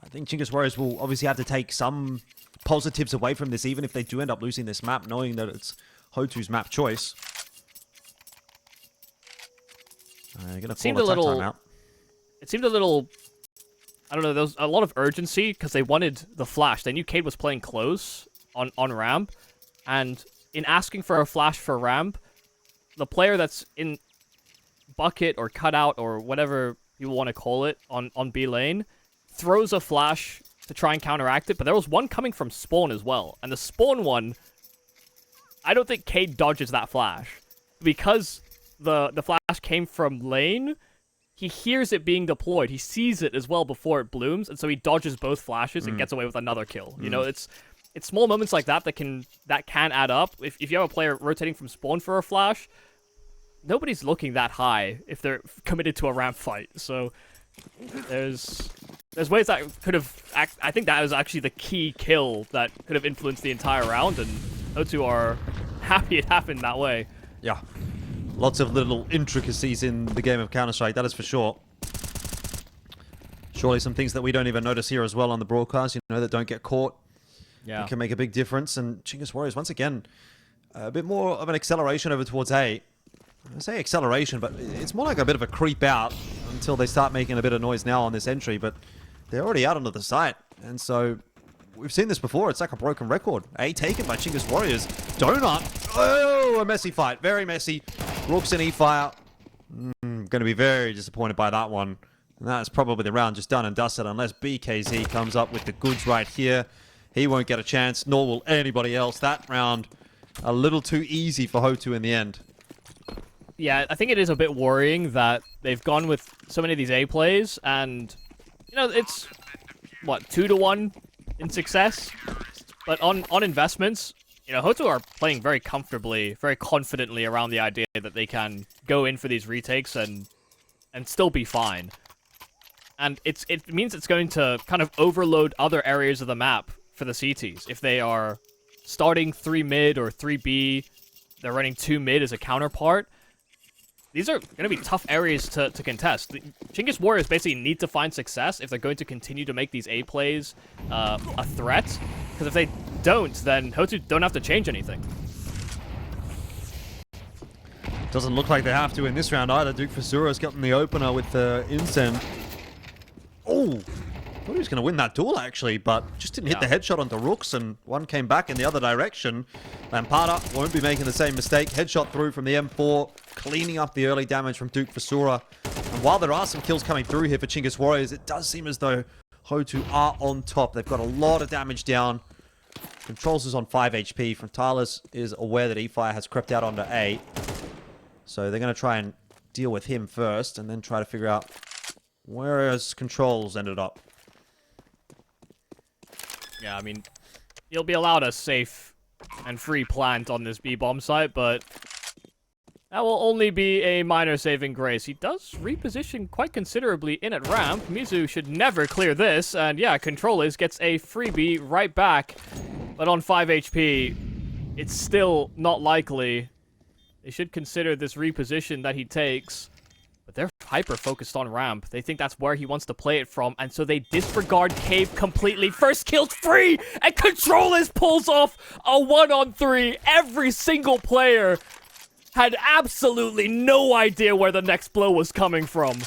I think Chinggis Warriors will obviously have to take some positives away from this, even if they do end up losing this map, knowing that it's HOTU's map choice. Gonna call seemed a attack little. timeout. It seemed a little. I don't know. There was a lot of urgency because they wanted the flash. They knew Cade was playing close on ramp, and in asking for a flash for ramp, the player that's in bucket or cutout or whatever you want to call it on B lane throws a flash to try and counteract it. But there was one coming from spawn as well, and the spawn one, I don't think Cade dodges that flash because the flash came from lane. He hears it being deployed. He sees it as well before it blooms, and so he dodges both flashes and gets away with another kill. You know, it's small moments like that that can add up. If you have a player rotating from spawn for a flash, nobody's looking that high if they're committed to a ramp fight. So there's ways that could have. I think that was actually the key kill that could have influenced the entire round, and HOTU are happy it happened that way. Yeah. Lots of little intricacies in the game of Counter-Strike, that is for sure. Surely some things that we don't even notice here as well on the broadcast, you know, that don't get caught. Yeah. It can make a big difference. And Chinggis Warriors, once again, a bit more of an acceleration over towards A. I say acceleration, but it's more like a bit of a creep out until they start making a bit of noise now on this entry. But they're already out onto the site. And so we've seen this before. It's like a broken record. A taken by Chinggis Warriors. Donut. Oh, a messy fight. Very messy. Rooks and Efire. Going to be very disappointed by that one. And that's probably the round just done and dusted unless BKZ comes up with the goods right here. He won't get a chance, nor will anybody else. That round, a little too easy for HOTU in the end. Yeah, I think it is a bit worrying that they've gone with so many of these A plays, and, you know, it's, what, 2-to-1 in success? But on investments, you know, HOTU are playing very comfortably, very confidently around the idea that they can go in for these retakes and still be fine. And it means it's going to kind of overload other areas of the map for the CTs. If they are starting 3 mid or 3B, they're running 2 mid as a counterpart, these are going to be tough areas to contest. The Chinggis Warriors basically need to find success if they're going to continue to make these A plays a threat. Because if they don't, then HOTU don't have to change anything. Doesn't look like they have to in this round either. Duke Fasura's gotten the opener with the Incen. Oh! Thought he was going to win that duel, actually, but just didn't hit the headshot onto Rooks, and one came back in the other direction. Lampada won't be making the same mistake. Headshot through from the M4, cleaning up the early damage from Duke Fasura. And while there are some kills coming through here for Chinggis Warriors, it does seem as though HOTU are on top. They've got a lot of damage down. Controls is on 5 HP. Frontalis is aware that Efire has crept out onto A. So they're going to try and deal with him first, and then try to figure out where his Controls ended up. Yeah, I mean, he'll be allowed a safe and free plant on this B-bomb site, but that will only be a minor saving grace. He does reposition quite considerably in at ramp. Mizu should never clear this, and yeah, Controllers gets a freebie right back, but on 5 HP, it's still not likely. They should consider this reposition that he takes. But they're hyper-focused on ramp. They think that's where he wants to play it from, and so they disregard cave completely. First kill's free, and Controllers pulls off a 1-on-3. Every single player had absolutely no idea where the next blow was coming from.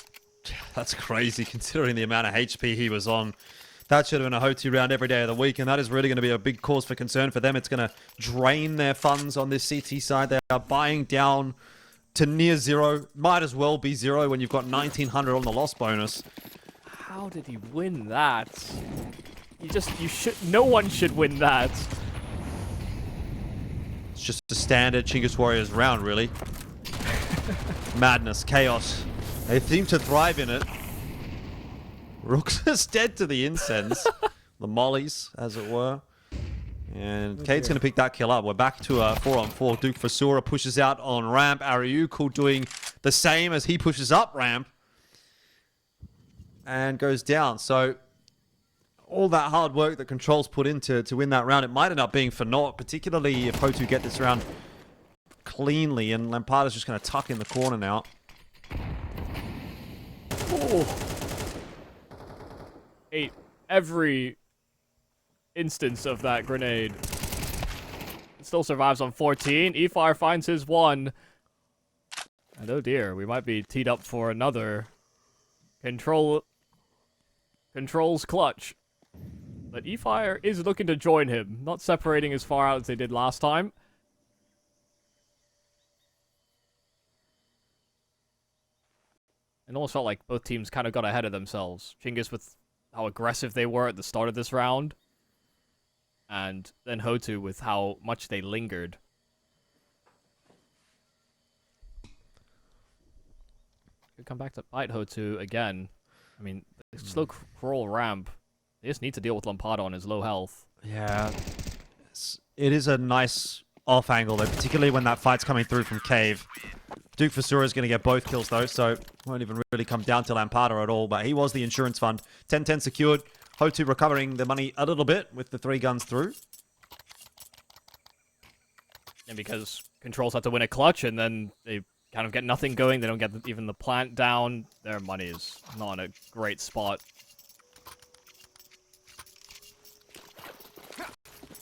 That's crazy, considering the amount of HP he was on. That should have been a HOTU round every day of the week, and that is really going to be a big cause for concern for them. It's going to drain their funds on this CT side. They are buying down to near zero. Might as well be zero when you've got 1900 on the loss bonus. How did he win that? No one should win that. It's just a standard Chinggis Warriors round, really. Madness, chaos. They seem to thrive in it. Rooks is dead to the incense. The mollies, as it were. And Cade's going to pick that kill up. We're back to a 4-on-4. Duke Fasura pushes out on ramp. Ariucle doing the same as he pushes up ramp. And goes down. So all that hard work that Controls put into to win that round, it might end up being for naught, particularly if HOTU get this round cleanly. And Lampada's just going to tuck in the corner now. Oh. Ate every instance of that grenade. It still survives on 14. Efire finds his one. And oh dear, we might be teed up for another Controls clutch. But Efire is looking to join him, not separating as far out as they did last time. It almost felt like both teams kind of got ahead of themselves. Chinggis with how aggressive they were at the start of this round. And then HOTU with how much they lingered. Could come back to bite HOTU again. I mean, the slow crawl ramp. They just need to deal with Lampada on his low health. Yeah. It is a nice off angle, though, particularly when that fight's coming through from cave. Duke Fasura is going to get both kills, though, so won't even really come down to Lampada at all, but he was the insurance fund. 10-10 secured. HOTU recovering the money a little bit with the 3 guns through. And because Controls have to win a clutch, and then they kind of get nothing going, they don't get even the plant down, their money is not in a great spot.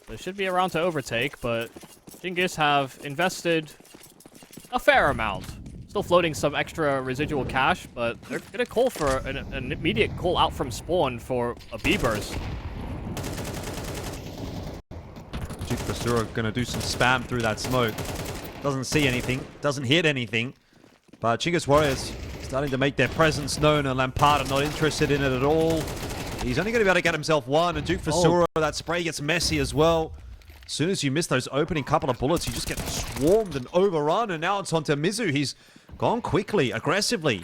There should be a round to overtake, but Chinggis have invested a fair amount. Still floating some extra residual cash, but they're going to call for an immediate call out from spawn for a B-burst. Duke Fasura going to do some spam through that smoke. Doesn't see anything, doesn't hit anything. But Chinggis Warriors starting to make their presence known, and Lampada not interested in it at all. He's only going to be able to get himself one, and Duke Fasura, that spray gets messy as well. As soon as you miss those opening couple of bullets, you just get swarmed and overrun, and now it's onto Mizu. He's gone quickly, aggressively.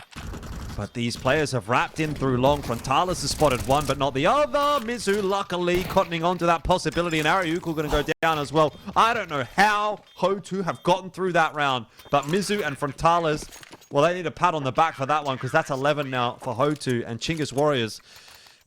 But these players have wrapped in through long. Frontalis has spotted one, but not the other. Mizu, luckily, cottoning onto that possibility, and ariucle going to go down as well. I don't know how HOTU have gotten through that round, but Mizu and Frontalis, well, they need a pat on the back for that one, because that's 11 now for HOTU, and Chinggis Warriors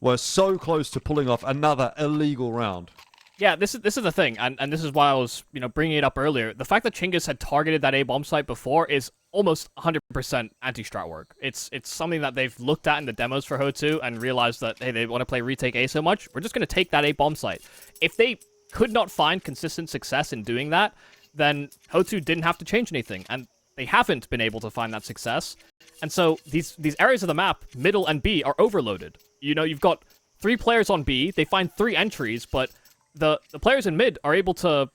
were so close to pulling off another illegal round. Yeah, this is the thing, and this is why I was, bringing it up earlier. The fact that Chinggis had targeted that A-bomb site before is almost 100% anti-strat work. It's something that they've looked at in the demos for HOTU and realized that, hey, they want to play retake A so much, we're just going to take that A bomb site. If they could not find consistent success in doing that, then HOTU didn't have to change anything, and they haven't been able to find that success. And so these areas of the map, middle and B, are overloaded. You know, you've got 3 players on B, they find 3 entries, but the players in mid are able to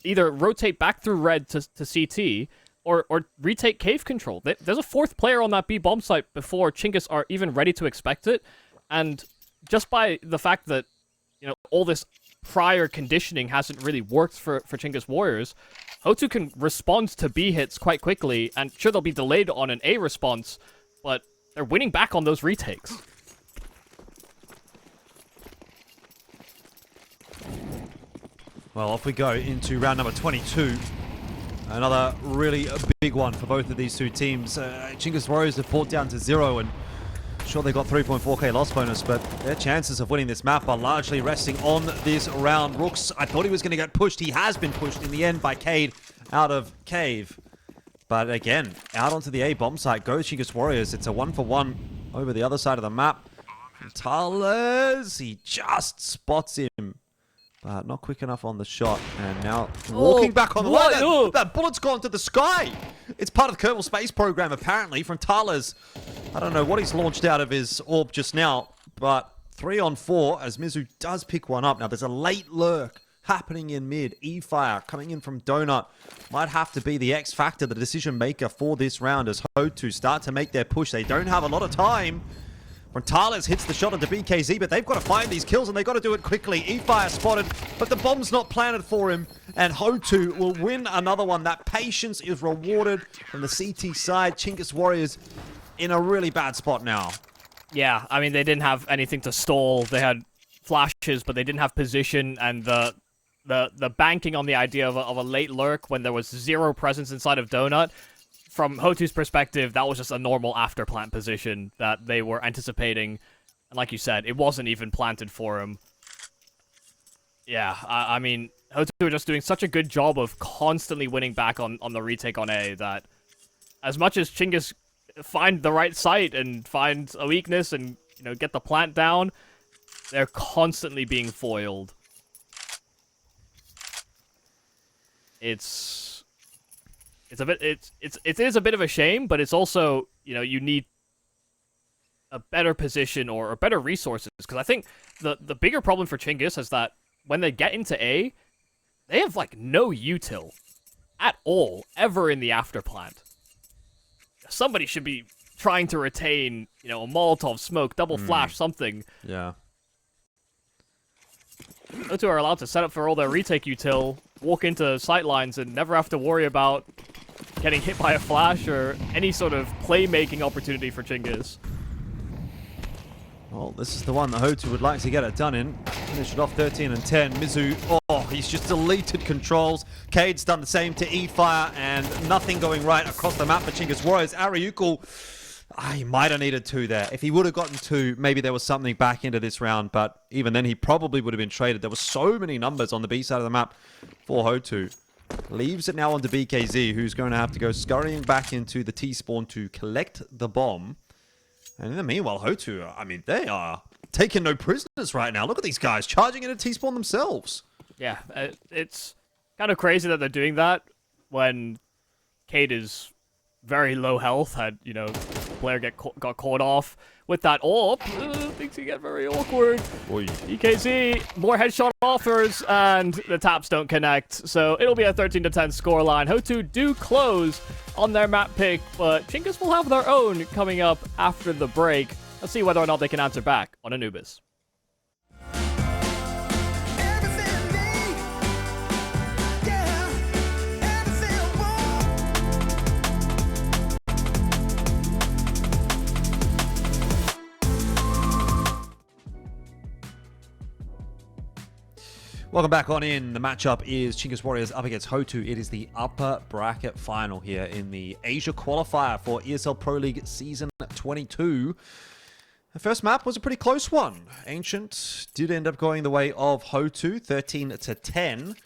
either rotate back through red to CT, or retake cave control. There's a 4th player on that B bomb site before Chinggis are even ready to expect it, and just by the fact that, you know, all this prior conditioning hasn't really worked for Chinggis Warriors, HOTU can respond to B hits quite quickly, and sure, they'll be delayed on an A response, but they're winning back on those retakes. Well, off we go into round number 22. Another really big one for both of these two teams. Chinggis Warriors have fought down to 0, and sure, they got 3.4k loss bonus, but their chances of winning this map are largely resting on this round. Rooks, I thought he was going to get pushed. He has been pushed in the end by Cade out of Cave. But again, out onto the A bomb site goes Chinggis Warriors. It's a 1-for-1 over the other side of the map. Talers, he just spots him, but not quick enough on the shot. And now walking back on the line. That bullet's gone to the sky. It's part of the Kerbal Space Program, apparently, from Talers. I don't know what he's launched out of his orb just now, but 3 on 4 as Mizu does pick one up. Now, there's a late lurk happening in mid. Efire coming in from Donut might have to be the X factor, the decision maker for this round as HOTU start to make their push. They don't have a lot of time. Frontales hits the shot onto BKZ, but they've got to find these kills, and they've got to do it quickly. Efire spotted, but the bomb's not planted for him, and HOTU will win another one. That patience is rewarded from the CT side. Chinggis Warriors in a really bad spot now. Yeah, I mean, they didn't have anything to stall. They had flashes, but they didn't have position, and the banking on the idea of a late lurk when there was 0 presence inside of Donut, from HOTU's perspective, that was just a normal after plant position that they were anticipating. And like you said, it wasn't even planted for him. Yeah, I mean, HOTU were just doing such a good job of constantly winning back on the retake on A that as much as Chinggis find the right site and find a weakness and, you know, get the plant down, they're constantly being foiled. It is a bit of a shame, but it's also, you know, you need a better position or better resources, because I think the bigger problem for Chinggis is that when they get into A, they have like no util at all ever in the after plant. Somebody should be trying to retain, you know, a Molotov, smoke, double flash, something. Yeah. HOTU are allowed to set up for all their retake util, walk into sightlines, and never have to worry about getting hit by a flash or any sort of playmaking opportunity for Chinggis. Well, this is the one that HOTU would like to get it done in. Finish it off 13 and 10. Mizu, oh, he's just deleted controls. Cade's done the same to Efire, and nothing going right across the map for Chinggis Warriors. Ariucle, he might have needed 2 there. If he would have gotten 2, maybe there was something back into this round, but even then he probably would have been traded. There were so many numbers on the B side of the map for HOTU. Leaves it now onto BKZ, who's going to have to go scurrying back into the T-spawn to collect the bomb. And in the meanwhile, HOTU, I mean, they are taking no prisoners right now. Look at these guys charging into T-spawn themselves. Yeah, it's kind of crazy that they're doing that when Cade is very low health, had, you know, player got caught off with that orb. Things can get very awkward. Oy. EKZ, more headshot offers, and the taps don't connect. So it'll be a 13-10 scoreline. HOTU do close on their map pick, but Chinggis will have their own coming up after the break. Let's see whether or not they can answer back on Anubis. Welcome back on in. The matchup is Chinggis Warriors up against HOTU. It is the upper bracket final here in the Asia qualifier for ESL Pro League Season 22. The first map was a pretty close one. Ancient did end up going the way of HOTU, 13-10.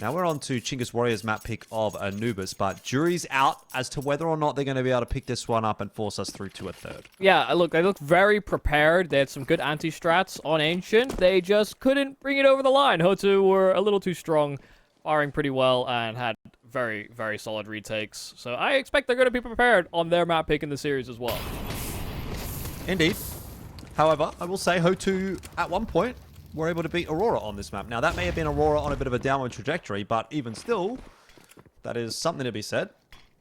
Now we're on to Chinggis Warriors map pick of Anubis, but jury's out as to whether or not they're going to be able to pick this one up and force us through to a third. Yeah, look, they looked very prepared. They had some good anti-strats on Ancient. They just couldn't bring it over the line. HOTU were a little too strong, firing pretty well, and had very, very solid retakes. So I expect they're going to be prepared on their map pick in the series as well. Indeed. However, I will say HOTU at one point were able to beat Aurora on this map. Now, that may have been Aurora on a bit of a downward trajectory, but even still, that is something to be said.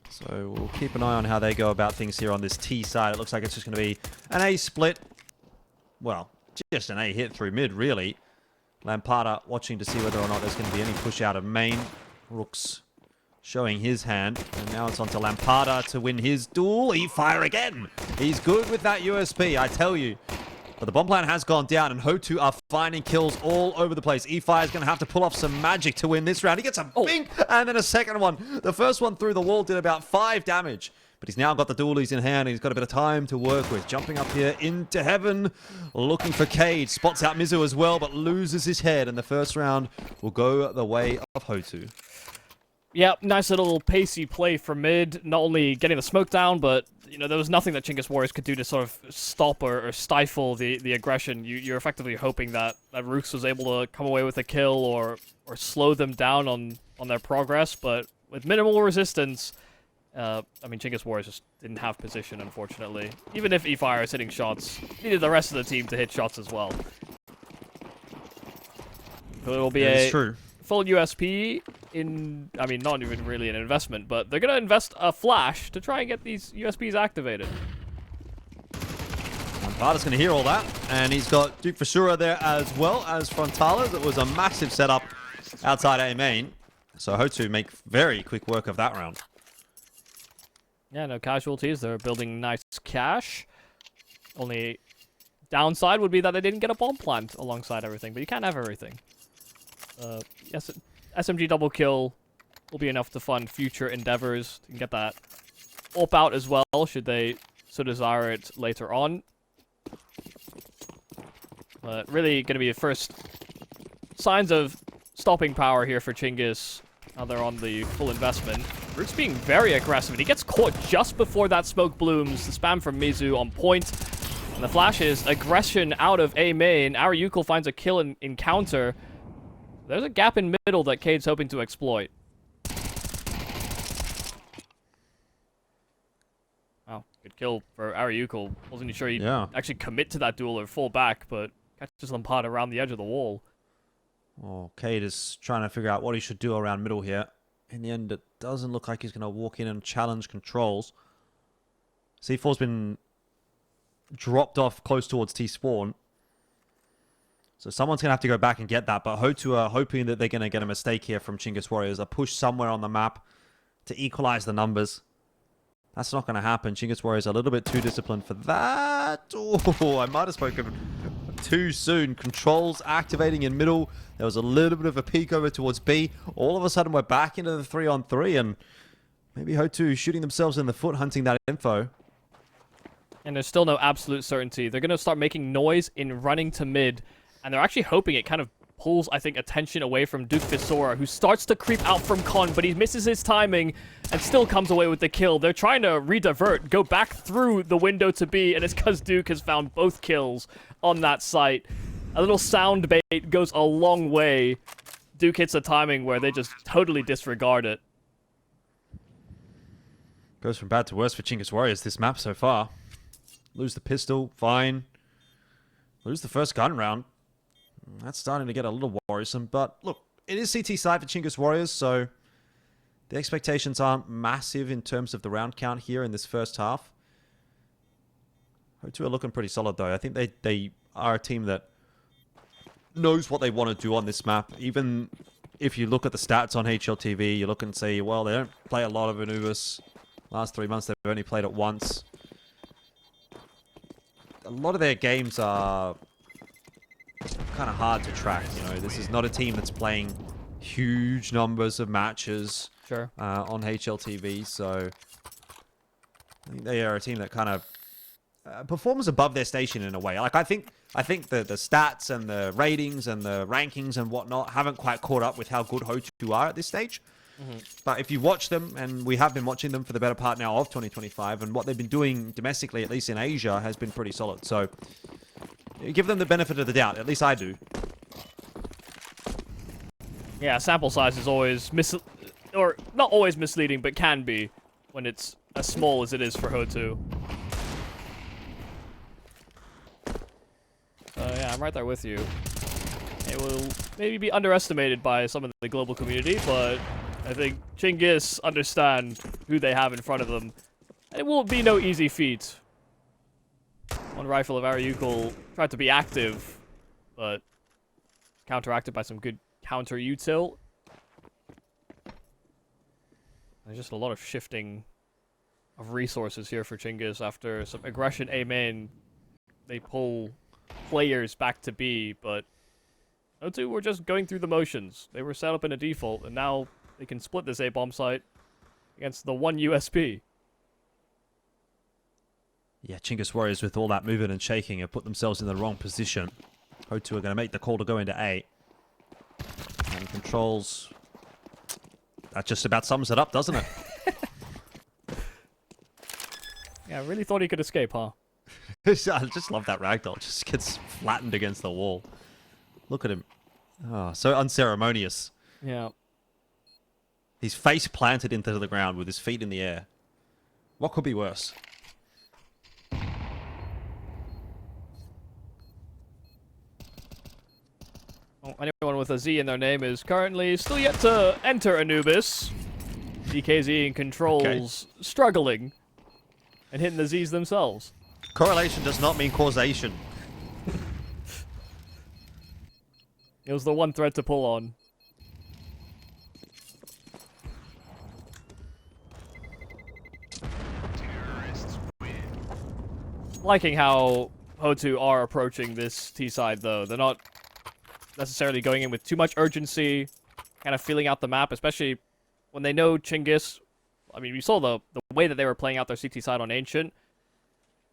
So we'll keep an eye on how they go about things here on this T side. It looks like it's just going to be an A split. Well, just an A hit through mid, really. Lampada watching to see whether or not there's going to be any push out of main. Rooks showing his hand. And now it's on to Lampada to win his duel. Efire again. He's good with that USP, I tell you. But the bomb plant has gone down, and HOTU are finding kills all over the place. Efire is going to have to pull off some magic to win this round. He gets a bing, and then a second one. The first one through the wall did about 5 damage. But he's now got the dualies in hand, and he's got a bit of time to work with. Jumping up here into heaven, looking for Cade. Spots out Mizu as well, but loses his head. And the first round will go the way of HOTU. Yeah, nice little pacey play from mid. Not only getting the smoke down, but you know there was nothing that Chinggis Warriors could do to sort of stop or stifle the aggression. You're effectively hoping that Rooks was able to come away with a kill or slow them down on their progress. But with minimal resistance, I mean Chinggis Warriors just didn't have position, unfortunately. Even if Efire is hitting shots, needed the rest of the team to hit shots as well. So it'll be a full USP in, I mean, not even really an investment, but they're going to invest a flash to try and get these USPs activated. Lampada's going to hear all that, and he's got Duke Fashura there as well as Frontalas. It was a massive setup outside A main, so HOTU make very quick work of that round. Yeah, no casualties. They're building nice cash. Only downside would be that they didn't get a bomb plant alongside everything, but you can't have everything. Yes, SMG double kill will be enough to fund future endeavors. You can get that AWP out as well, should they so desire it later on. But really going to be the first signs of stopping power here for Chinggis. Now they're on the full investment. Rook's being very aggressive, and he gets caught just before that smoke blooms. The spam from Mizu on point. And the flash is aggression out of A main. ariucle finds a kill in counter. There's a gap in middle that Cade's hoping to exploit. Wow, good kill for ariucle. Wasn't sure he'd actually commit to that duel or fall back, but catches Lampada around the edge of the wall. Oh, Cade is trying to figure out what he should do around middle here. In the end, it doesn't look like he's going to walk in and challenge controls. C4's been dropped off close towards T-spawn. So someone's going to have to go back and get that. But HOTU are hoping that they're going to get a mistake here from Chinggis Warriors. A push somewhere on the map to equalize the numbers. That's not going to happen. Chinggis Warriors are a little bit too disciplined for that. Oh, I might have spoken too soon. Controls activating in middle. There was a little bit of a peek over towards B. All of a sudden, we're back into the 3-on-3. And maybe HOTU shooting themselves in the foot, hunting that info. And there's still no absolute certainty. They're going to start making noise in running to mid. And they're actually hoping it kind of pulls, I think, attention away from Duke Visora, who starts to creep out from Con, but he misses his timing and still comes away with the kill. They're trying to redivert, go back through the window to B, and it's because Duke has found both kills on that site. A little sound bait goes a long way. Duke hits a timing where they just totally disregard it. Goes from bad to worse for Chinggis Warriors this map so far. Lose the pistol, fine. Lose the first gun round. That's starting to get a little worrisome, but look, it is CT side for Chinggis Warriors, so the expectations aren't massive in terms of the round count here in this first half. HOTU are looking pretty solid, though. I think they are a team that knows what they want to do on this map. Even if you look at the stats on HLTV, you look and see, well, they don't play a lot of Anubis. Last 3 months, they've only played it once. A lot of their games are kind of hard to track. You know, this is not a team that's playing huge numbers of matches on HLTV, so I think they are a team that kind of performs above their station in a way. Like, I think I think the stats and the ratings and the rankings and whatnot haven't quite caught up with how good HOTU are at this stage. But if you watch them, and we have been watching them for the better part now of 2025, and what they've been doing domestically, at least in Asia, has been pretty solid. So give them the benefit of the doubt. At least I do. Yeah, sample size is always or not always misleading, but can be when it's as small as it is for HOTU. Yeah, I'm right there with you. It will maybe be underestimated by some of the global community, but I think Chinggis understand who they have in front of them. It will be no easy feat. One rifle of ariucle tried to be active, but counteracted by some good counter util. There's just a lot of shifting of resources here for Chinggis after some aggression A main. They pull players back to B, but HOTU were just going through the motions. They were set up in a default, and now they can split this A-bomb site against the one USP. Yeah, Chinggis Warriors with all that movement and shaking have put themselves in the wrong position. HOTU are going to make the call to go into A. And controls... That just about sums it up, doesn't it? Yeah, I really thought he could escape, huh? I just love that ragdoll. Just gets flattened against the wall. Look at him. Oh, so unceremonious. Yeah. He's face planted into the ground with his feet in the air. What could be worse? Well, anyone with a Z in their name is currently still yet to enter Anubis. DKZ and Controls struggling and hitting the Zs themselves. Correlation does not mean causation. It was the one thread to pull on. Liking how HOTU are approaching this T side, though. They're not necessarily going in with too much urgency, kind of feeling out the map, especially when they know Chinggis. I mean, you saw the way that they were playing out their CT side on Ancient.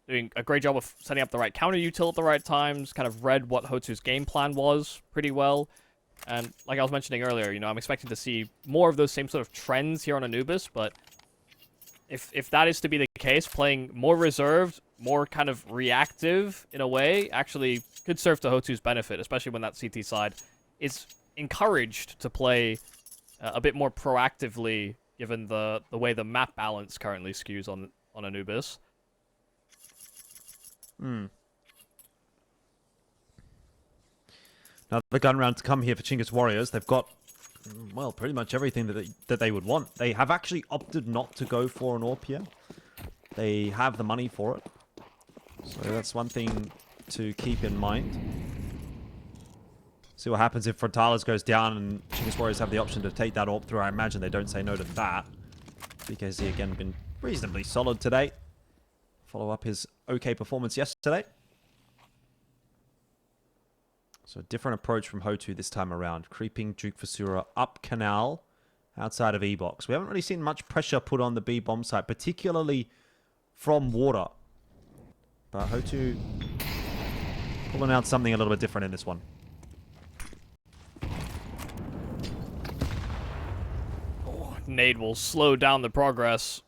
Doing a great job of setting up the right counter util at the right times, kind of read what HOTU's game plan was pretty well. And like I was mentioning earlier, you know, I'm expecting to see more of those same sort of trends here on Anubis, but if that is to be the case, playing more reserved, more kind of reactive in a way, actually could serve to HOTU's benefit, especially when that CT side is encouraged to play a bit more proactively, given the way the map balance currently skews on Anubis. Now, the gun round to come here for Chinggis Warriors. They've got, well, pretty much everything that they would want. They have actually opted not to go for an AWP here. They have the money for it. So that's one thing to keep in mind. See what happens if Frontalis goes down and Chinggis Warriors have the option to take that AWP through. I imagine they don't say no to that. Because he, again, been reasonably solid today. Follow up his okay performance yesterday. So a different approach from HOTU this time around. Creeping Duke Vasura up canal outside of E-box. We haven't really seen much pressure put on the B bomb site, particularly from water. But HOTU pulling out something a little bit different in this one. Nade will slow down the progress.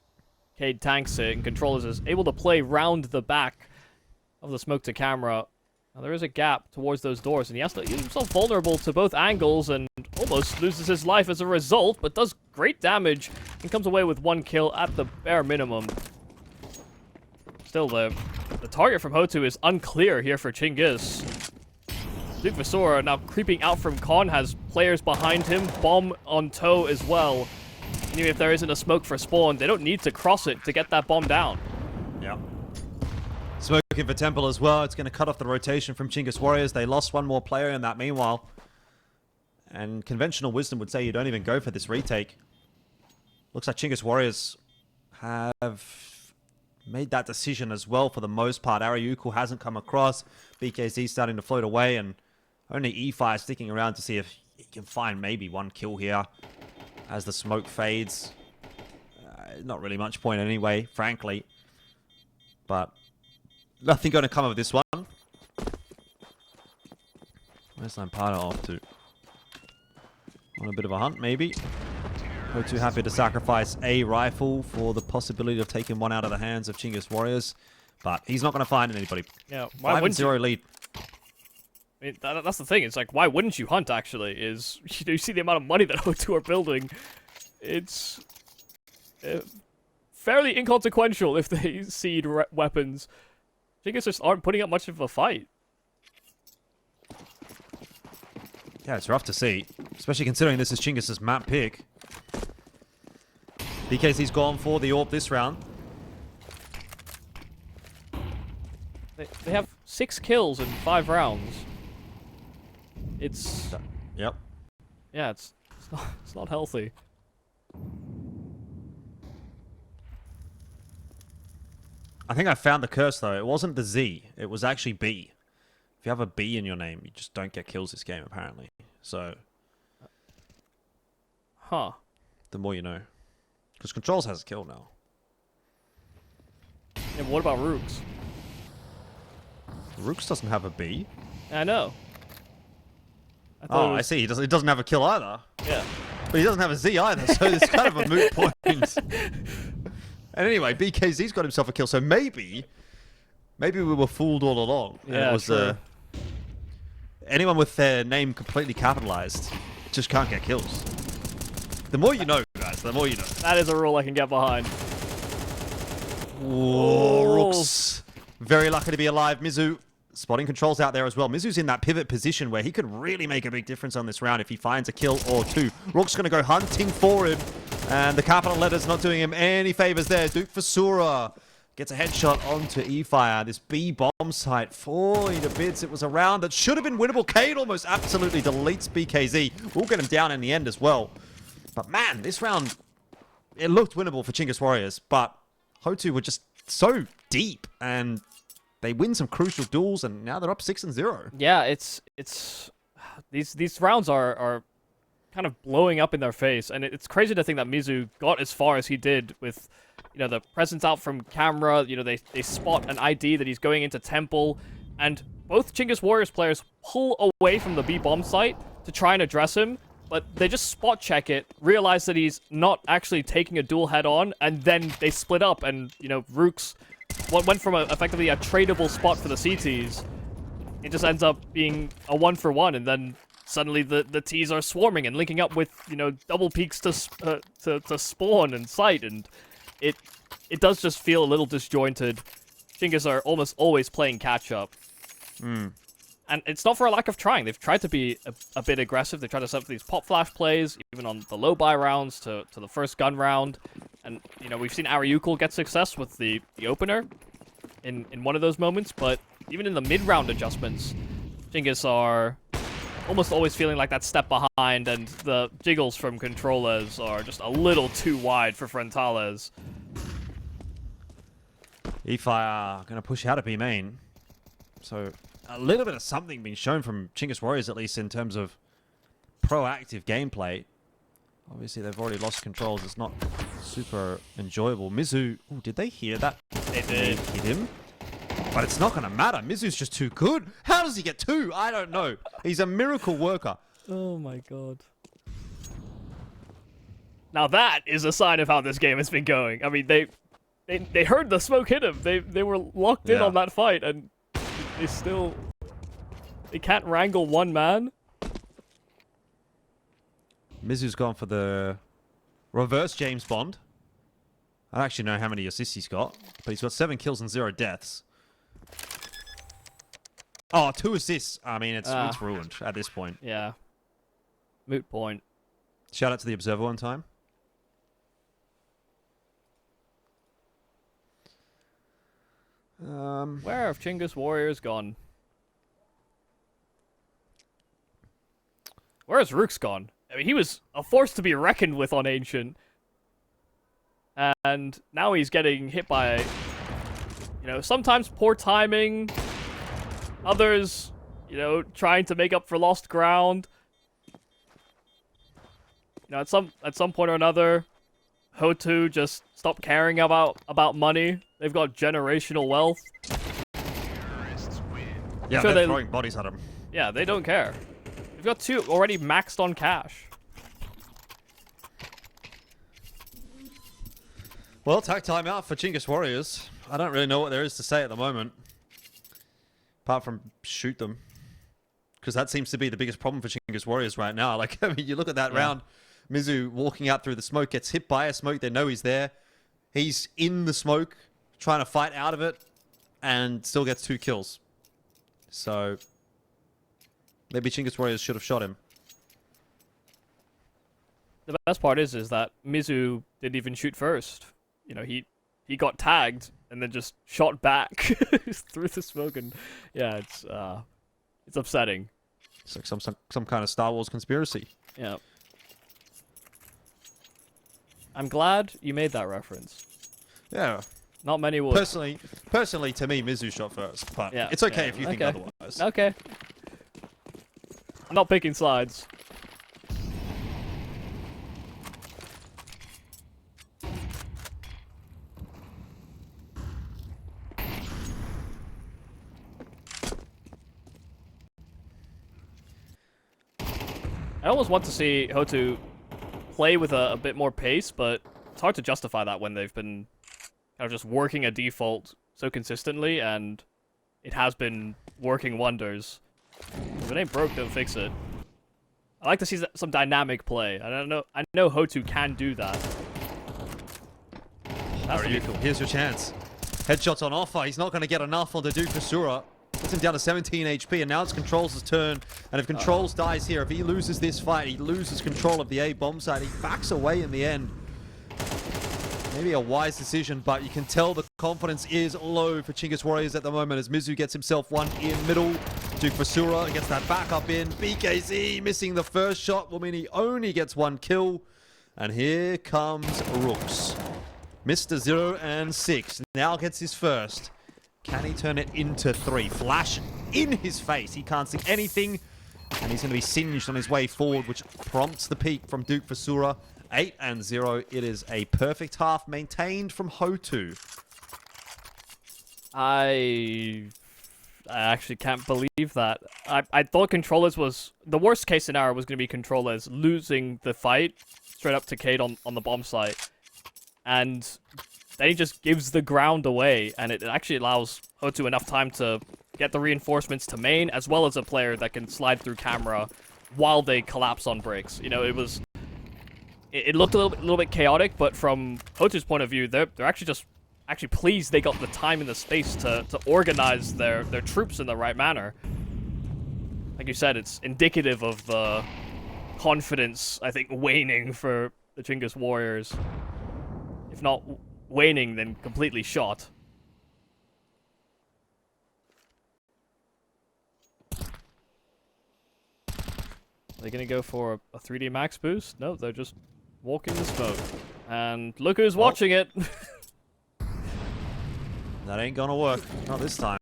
Cade tanks it, and Controllers is able to play round the back of the smoke to camera. Now, there is a gap towards those doors, and he has to use himself vulnerable to both angles and almost loses his life as a result, but does great damage and comes away with one kill at the bare minimum. Still, the target from HOTU is unclear here for Chinggis. Duke Vasura now creeping out from Con, has players behind him, bomb on toe as well. And even if there isn't a smoke for spawn, they don't need to cross it to get that bomb down. Yeah. Smoking for Temple as well. It's going to cut off the rotation from Chinggis Warriors. They lost one more player in that meanwhile. And conventional wisdom would say you don't even go for this retake. Looks like Chinggis Warriors have made that decision as well for the most part. ariucle hasn't come across. BKZ starting to float away, and only Efire sticking around to see if he can find maybe one kill here as the smoke fades. Not really much point anyway, frankly. But nothing going to come of this one. Where's Lampard off to? On a bit of a hunt, maybe. HOTU happy to sacrifice a rifle for the possibility of taking one out of the hands of Chinggis Warriors. But he's not going to find anybody. Yeah, why wouldn't 5-0 lead. I mean, that's the thing. It's like, why wouldn't you hunt, actually? Is, you see the amount of money that HOTU are building. It's fairly inconsequential if they seed weapons. Chinggis just aren't putting up much of a fight. Yeah, it's rough to see. Especially considering this is Chinggis' map pick. BKZ's gone for the AWP this round. They have 6 kills in 5 rounds. It's... Yep. Yeah, it's not healthy. I think I found the curse, though. It wasn't the Z. It was actually B. If you have a B in your name, you just don't get kills this game, apparently. So... Huh. The more you know. Because Controls has a kill now. And what about Rooks? Rooks doesn't have a B. I know. I see. He doesn't have a kill either. Yeah. But he doesn't have a Z either, so it's kind of a moot point. And anyway, BKZ's got himself a kill, so maybe we were fooled all along. And Yeah, it was true. anyone with their name completely capitalized just can't get kills. The more you know, guys, the more you know. That is a rule I can get behind. Whoa, Rooks. Very lucky to be alive. Mizu spotting Controls out there as well. Mizu's in that pivot position where he could really make a big difference on this round if he finds a kill or two. Rook's going to go hunting for him. And the capital letters not doing him any favors there. Duke for Sura gets a headshot onto Efire. This B bomb site falling to bits. It was a round that should have been winnable. Cade almost absolutely deletes BKZ. We'll get him down in the end as well. But man, this round, it looked winnable for Chinggis Warriors. But HOTU were just so deep and they win some crucial duels, and now they're up 6-0. Yeah, it's these rounds are kind of blowing up in their face, and it's crazy to think that Mizu got as far as he did with, you know, the presence out from camera. You know, they spot an ID that he's going into Temple, and both Chinggis Warriors players pull away from the B bomb site to try and address him, but they just spot check it, realize that he's not actually taking a duel head on, and then they split up, and you know, Rooks went from effectively a tradable spot for the CTs. It just ends up being a 1-for-1, and then suddenly the T's are swarming and linking up with, you know, double peaks to spawn and sight, and it does just feel a little disjointed. Chinggis are almost always playing catch up. And it's not for a lack of trying. They've tried to be a bit aggressive. They tried to set up these pop flash plays, even on the low buy rounds to the first gun round. And, you know, we've seen ariucle get success with the opener in one of those moments, but even in the mid-round adjustments, Chinggis are almost always feeling like that step behind, and the jiggles from controllers are just a little too wide for Frontales. Efire going to push out of B main. So a little bit of something being shown from Chinggis Warriors, at least in terms of proactive gameplay. Obviously, they've already lost Controls. It's not super enjoyable. Mizu, ooh, did they hear that? They did. Hit him. But it's not going to matter. Mizu's just too good. How does he get 2? I don't know. He's a miracle worker. Oh my god. Now that is a sign of how this game has been going. I mean, they heard the smoke hit him. They were locked in on that fight, and they can't wrangle one man. Mizu's gone for the reverse James Bond. I don't actually know how many assists he's got, but he's got 7 kills and 0 deaths. Oh, 2 assists. I mean, it's ruined at this point. Yeah. Moot point. Shout out to the Observer one time. Where have Chinggis Warriors gone? Where has Rooks gone? I mean, he was a force to be reckoned with on Ancient. And now he's getting hit by, you know, sometimes poor timing. Others, you know, trying to make up for lost ground. You know, at some point or another, HOTU just stopped caring about money. They've got generational wealth. Yeah, Sure, they're throwing bodies at him. Yeah, they don't care. We've got 2 already maxed on cash. Well, tag time out for Chinggis Warriors. I don't really know what there is to say at the moment. Apart from shoot them. Because that seems to be the biggest problem for Chinggis Warriors right now. Like, I mean, you look at that round. Mizu walking out through the smoke, gets hit by a smoke. They know he's there. He's in the smoke, trying to fight out of it, and still gets 2 kills. So, maybe Chinggis Warriors should have shot him. The best part is that Mizu didn't even shoot first. You know, he got tagged and then just shot back through the smoke, and yeah, it's upsetting. It's like some kind of Star Wars conspiracy. Yeah. I'm glad you made that reference. Yeah. Not many would. Personally, to me, Mizu shot first, but Yeah, it's okay yeah, if you think otherwise. Okay. I'm not picking sides. I almost want to see HOTU play with a bit more pace, but it's hard to justify that when they've been kind of just working a default so consistently, and it has been working wonders. If it ain't broke, don't fix it. I like to see some dynamic play. I know HOTU can do that. That's really cool. Here's your chance. Headshots on offer. He's not going to get enough on the Duke Fasura. Puts him down to 17 HP, and now it's Control's turn. And if Controls dies here, if he loses this fight, he loses control of the A bomb site. He backs away in the end. Maybe a wise decision, but you can tell the confidence is low for Chinggis Warriors at the moment as Mizu gets himself one in middle. Duke Fasura gets that backup in. BKZ missing the first shot will mean he only gets 1 kill. And here comes Rooks. Mr. 0 and 6 now gets his first. Can he turn it into 3? Flash in his face. He can't see anything. And he's going to be singed on his way forward, which prompts the peak from Duke Fasura. 8 and 0. It is a perfect half maintained from HOTU. I actually can't believe that. I thought Controllers was... The worst case scenario was going to be Controllers losing the fight straight up to Cade on the bomb site. And then he just gives the ground away, and it actually allows HOTU enough time to get the reinforcements to main, as well as a player that can slide through camera while they collapse on breaks. You know, it was... It looked a little bit chaotic, but from HOTU's point of view, they're actually just pleased they got the time and the space to organize their troops in the right manner. Like you said, it's indicative of the confidence, I think, waning for the Chinggis Warriors. If not waning, then completely shot. They're gonna go for a 3D max boost? No, they're just walking the smoke. And look who's watching it! That ain't gonna work. Not this time.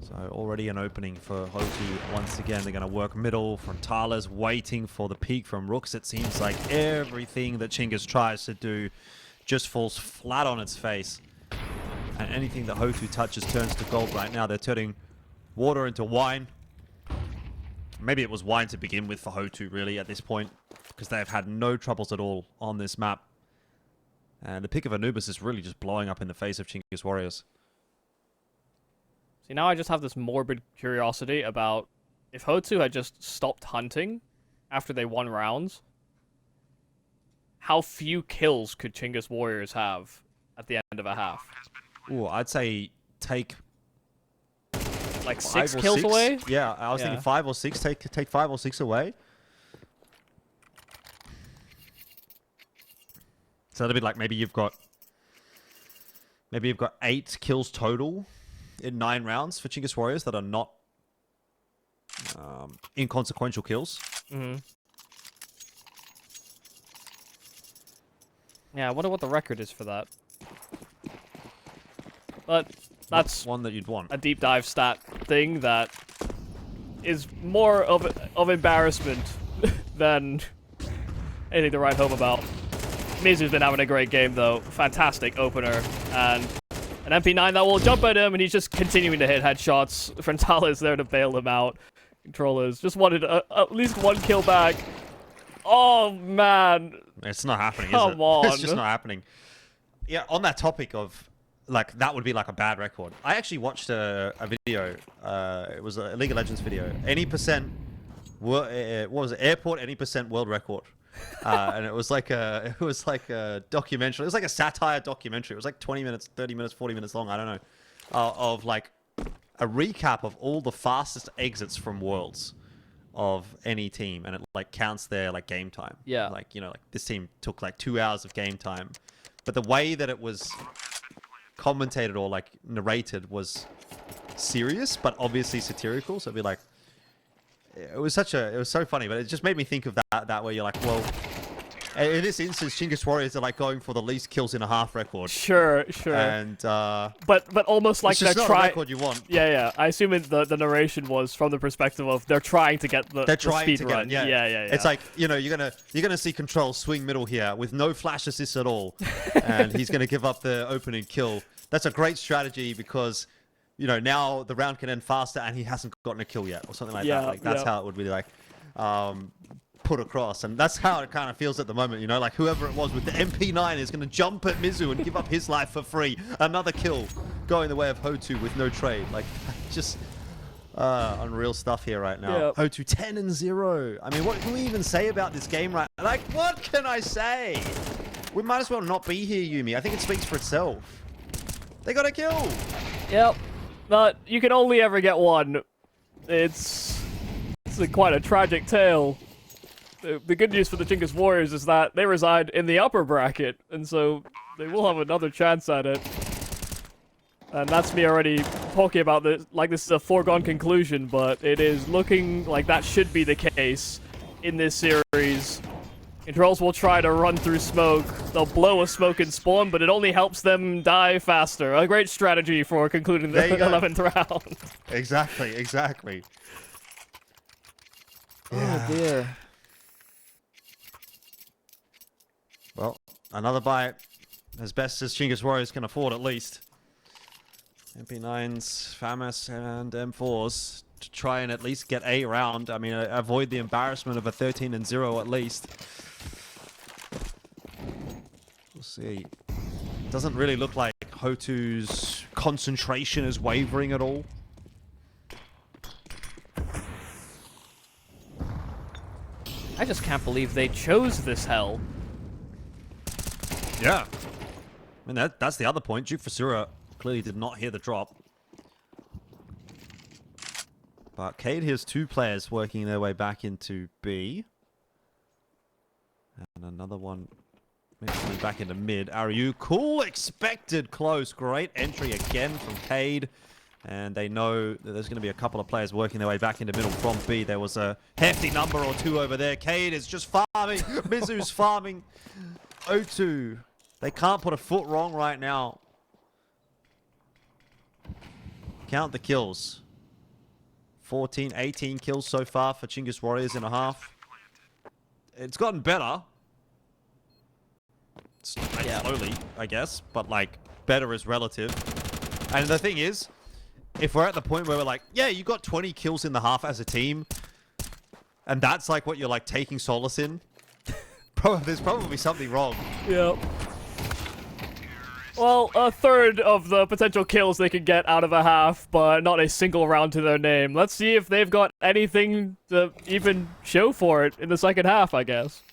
So already an opening for HOTU. Once again, they're going to work middle. Frontala's waiting for the peak from Rooks. It seems like everything that Chinggis tries to do just falls flat on its face. And anything that HOTU touches turns to gold right now. They're turning water into wine. Maybe it was wine to begin with for HOTU, really, at this point. Because they've had no troubles at all on this map. And the pick of Anubis is really just blowing up in the face of Chinggis Warriors. See, now I just have this morbid curiosity about if HOTU had just stopped hunting after they won rounds, how few kills could Chinggis Warriors have at the end of a half? Ooh, I'd say take like 6 kills away? Yeah, I was thinking 5 or 6. Take 5 or 6 away. So that'd be like maybe you've got 8 kills total in 9 rounds for Chinggis Warriors that are not inconsequential kills. Mm-hmm. Yeah, I wonder what the record is for that. But that's one that you'd want. A deep dive stat thing that is more of embarrassment than anything to write home about. Mizu's been having a great game though. Fantastic opener. And an MP9 that will jump at him, and he's just continuing to hit headshots. Frontala is there to bail him out. Controllers just wanted at least one kill back. Oh man, It's not happening, is Come it? on. It's just not happening. Yeah, on that topic of, like, that would be like a bad record. I actually watched a video. It was a League of Legends video. Any percent, what was it? Airport any percent world record. And it was like a documentary. It was like a satire documentary. It was like 20 minutes, 30 minutes, 40 minutes long. I don't know. Of like a recap of all the fastest exits from worlds of any team, and it like counts their like game time. Yeah. Like, you know, like this team took like 2 hours of game time, but the way that it was commentated or like narrated was serious, but obviously satirical. So it'd be like, it was so funny, but it just made me think of that where you're like, well, in this instance, Chinggis Warriors are like going for the least kills in a half record. sure. And But almost like it's they're just not a trying. record you want. Yeah. I assume the narration was from the perspective of they're trying to get the They're trying speed to run. get it, yeah. Yeah. It's like, you know, you're gonna see Control swing middle here with no flash assist at all, and he's gonna give up the opening kill. That's a great strategy because, you know, now the round can end faster and he hasn't gotten a kill yet or something like that. Like that's how it would be like put across, and that's how it kind of feels at the moment. You know, like whoever it was with the MP9 is gonna jump at Mizu and give up his life for free. Another kill going the way of HOTU with no trade. Like just. Unreal stuff here right now. Yep. HOTU 10-0. I mean, what can we even say about this game right now? Like, what can I say? We might as well not be here, Yumi. I think it speaks for itself. They got a kill. Yep. But you can only ever get one. It's quite a tragic tale. The good news for the Chinggis Warriors is that they reside in the upper bracket, and so they will have another chance at it. And that's me already talking about this, like this is a foregone conclusion, but it is looking like that should be the case in this series. Controls will try to run through smoke. They'll blow a smoke and spawn, but it only helps them die faster. A great strategy for concluding the 11th round. Exactly. Oh dear. Well, another bite. As best as Chinggis Warriors can afford, at least. MP9s, FAMAS, and M4s to try and at least get a round. I mean, avoid the embarrassment of a 13-0 at least. We'll see. Doesn't really look like HOTU's concentration is wavering at all. I just can't believe they chose this hell. Yeah. I mean, that's the other point. Duke Fusura clearly did not hear the drop. But Cade here's two players working their way back into B. And another one maybe back into mid. Ariucle expected close. Great entry again from Cade. And they know that there's going to be a couple of players working their way back into middle from B. There was a hefty number or two over there. Cade is just farming. Mizu's farming. HOTU. They can't put a foot wrong right now. Count the kills. 14, 18 kills so far for Chinggis Warriors in a half. It's gotten better. Slowly, I guess. But, like, better is relative. And the thing is, if we're at the point where we're like, yeah, you got 20 kills in the half as a team, and that's, like, what you're, like, taking solace in, there's probably something wrong. Yep. Well, a third of the potential kills they could get out of a half, but not a single round to their name. Let's see if they've got anything to even show for it in the second half, I guess.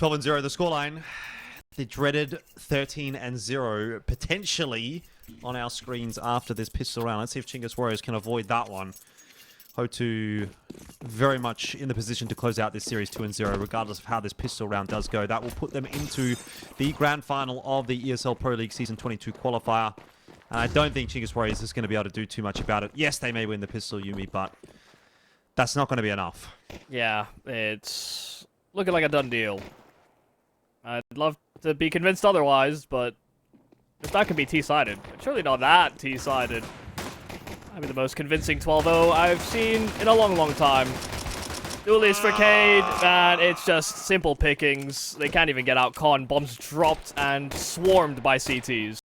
12-0 the scoreline. The dreaded 13-0 potentially on our screens after this pistol round. Let's see if Chinggis Warriors can avoid that one. HOTU very much in the position to close out this series 2-0, regardless of how this pistol round does go. That will put them into the grand final of the ESL Pro League Season 22 qualifier. And I don't think Chinggis Warriors is going to be able to do too much about it. Yes, they may win the pistol Yumi, but that's not going to be enough. Yeah, it's looking like a done deal. I'd love to be convinced otherwise, but if that can be T-sided, surely not that T-sided. That'd be the most convincing 12-0 I've seen in a long, long time. Duelist for Cade, and it's just simple pickings. They can't even get out con. Bombs dropped and swarmed by CTs.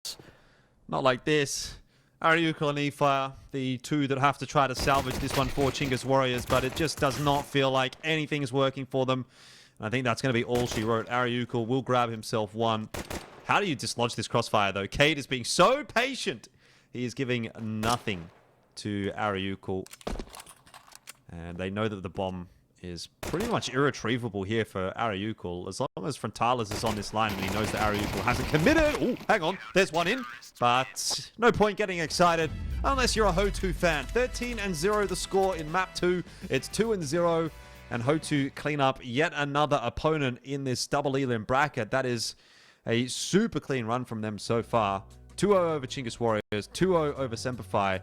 Not like this. ariucle and Efire, the two that have to try to salvage this one for Chinggis Warriors, but it just does not feel like anything is working for them. And I think that's going to be all she wrote. ariucle will grab himself one. How do you dislodge this crossfire, though? Cade is being so patient. He is giving nothing to ariucle. And they know that the bomb is pretty much irretrievable here for ariucle. As long as Frontalis is on this line and he knows that ariucle hasn't committed. Oh, hang on. There's one in. But no point getting excited unless you're a HOTU fan. 13-0 the score in map 2. It's 2-0. And HOTU clean up yet another opponent in this double elim bracket. That is a super clean run from them so far. 2-0 over Chinggis Warriors, 2-0 over Semperfi.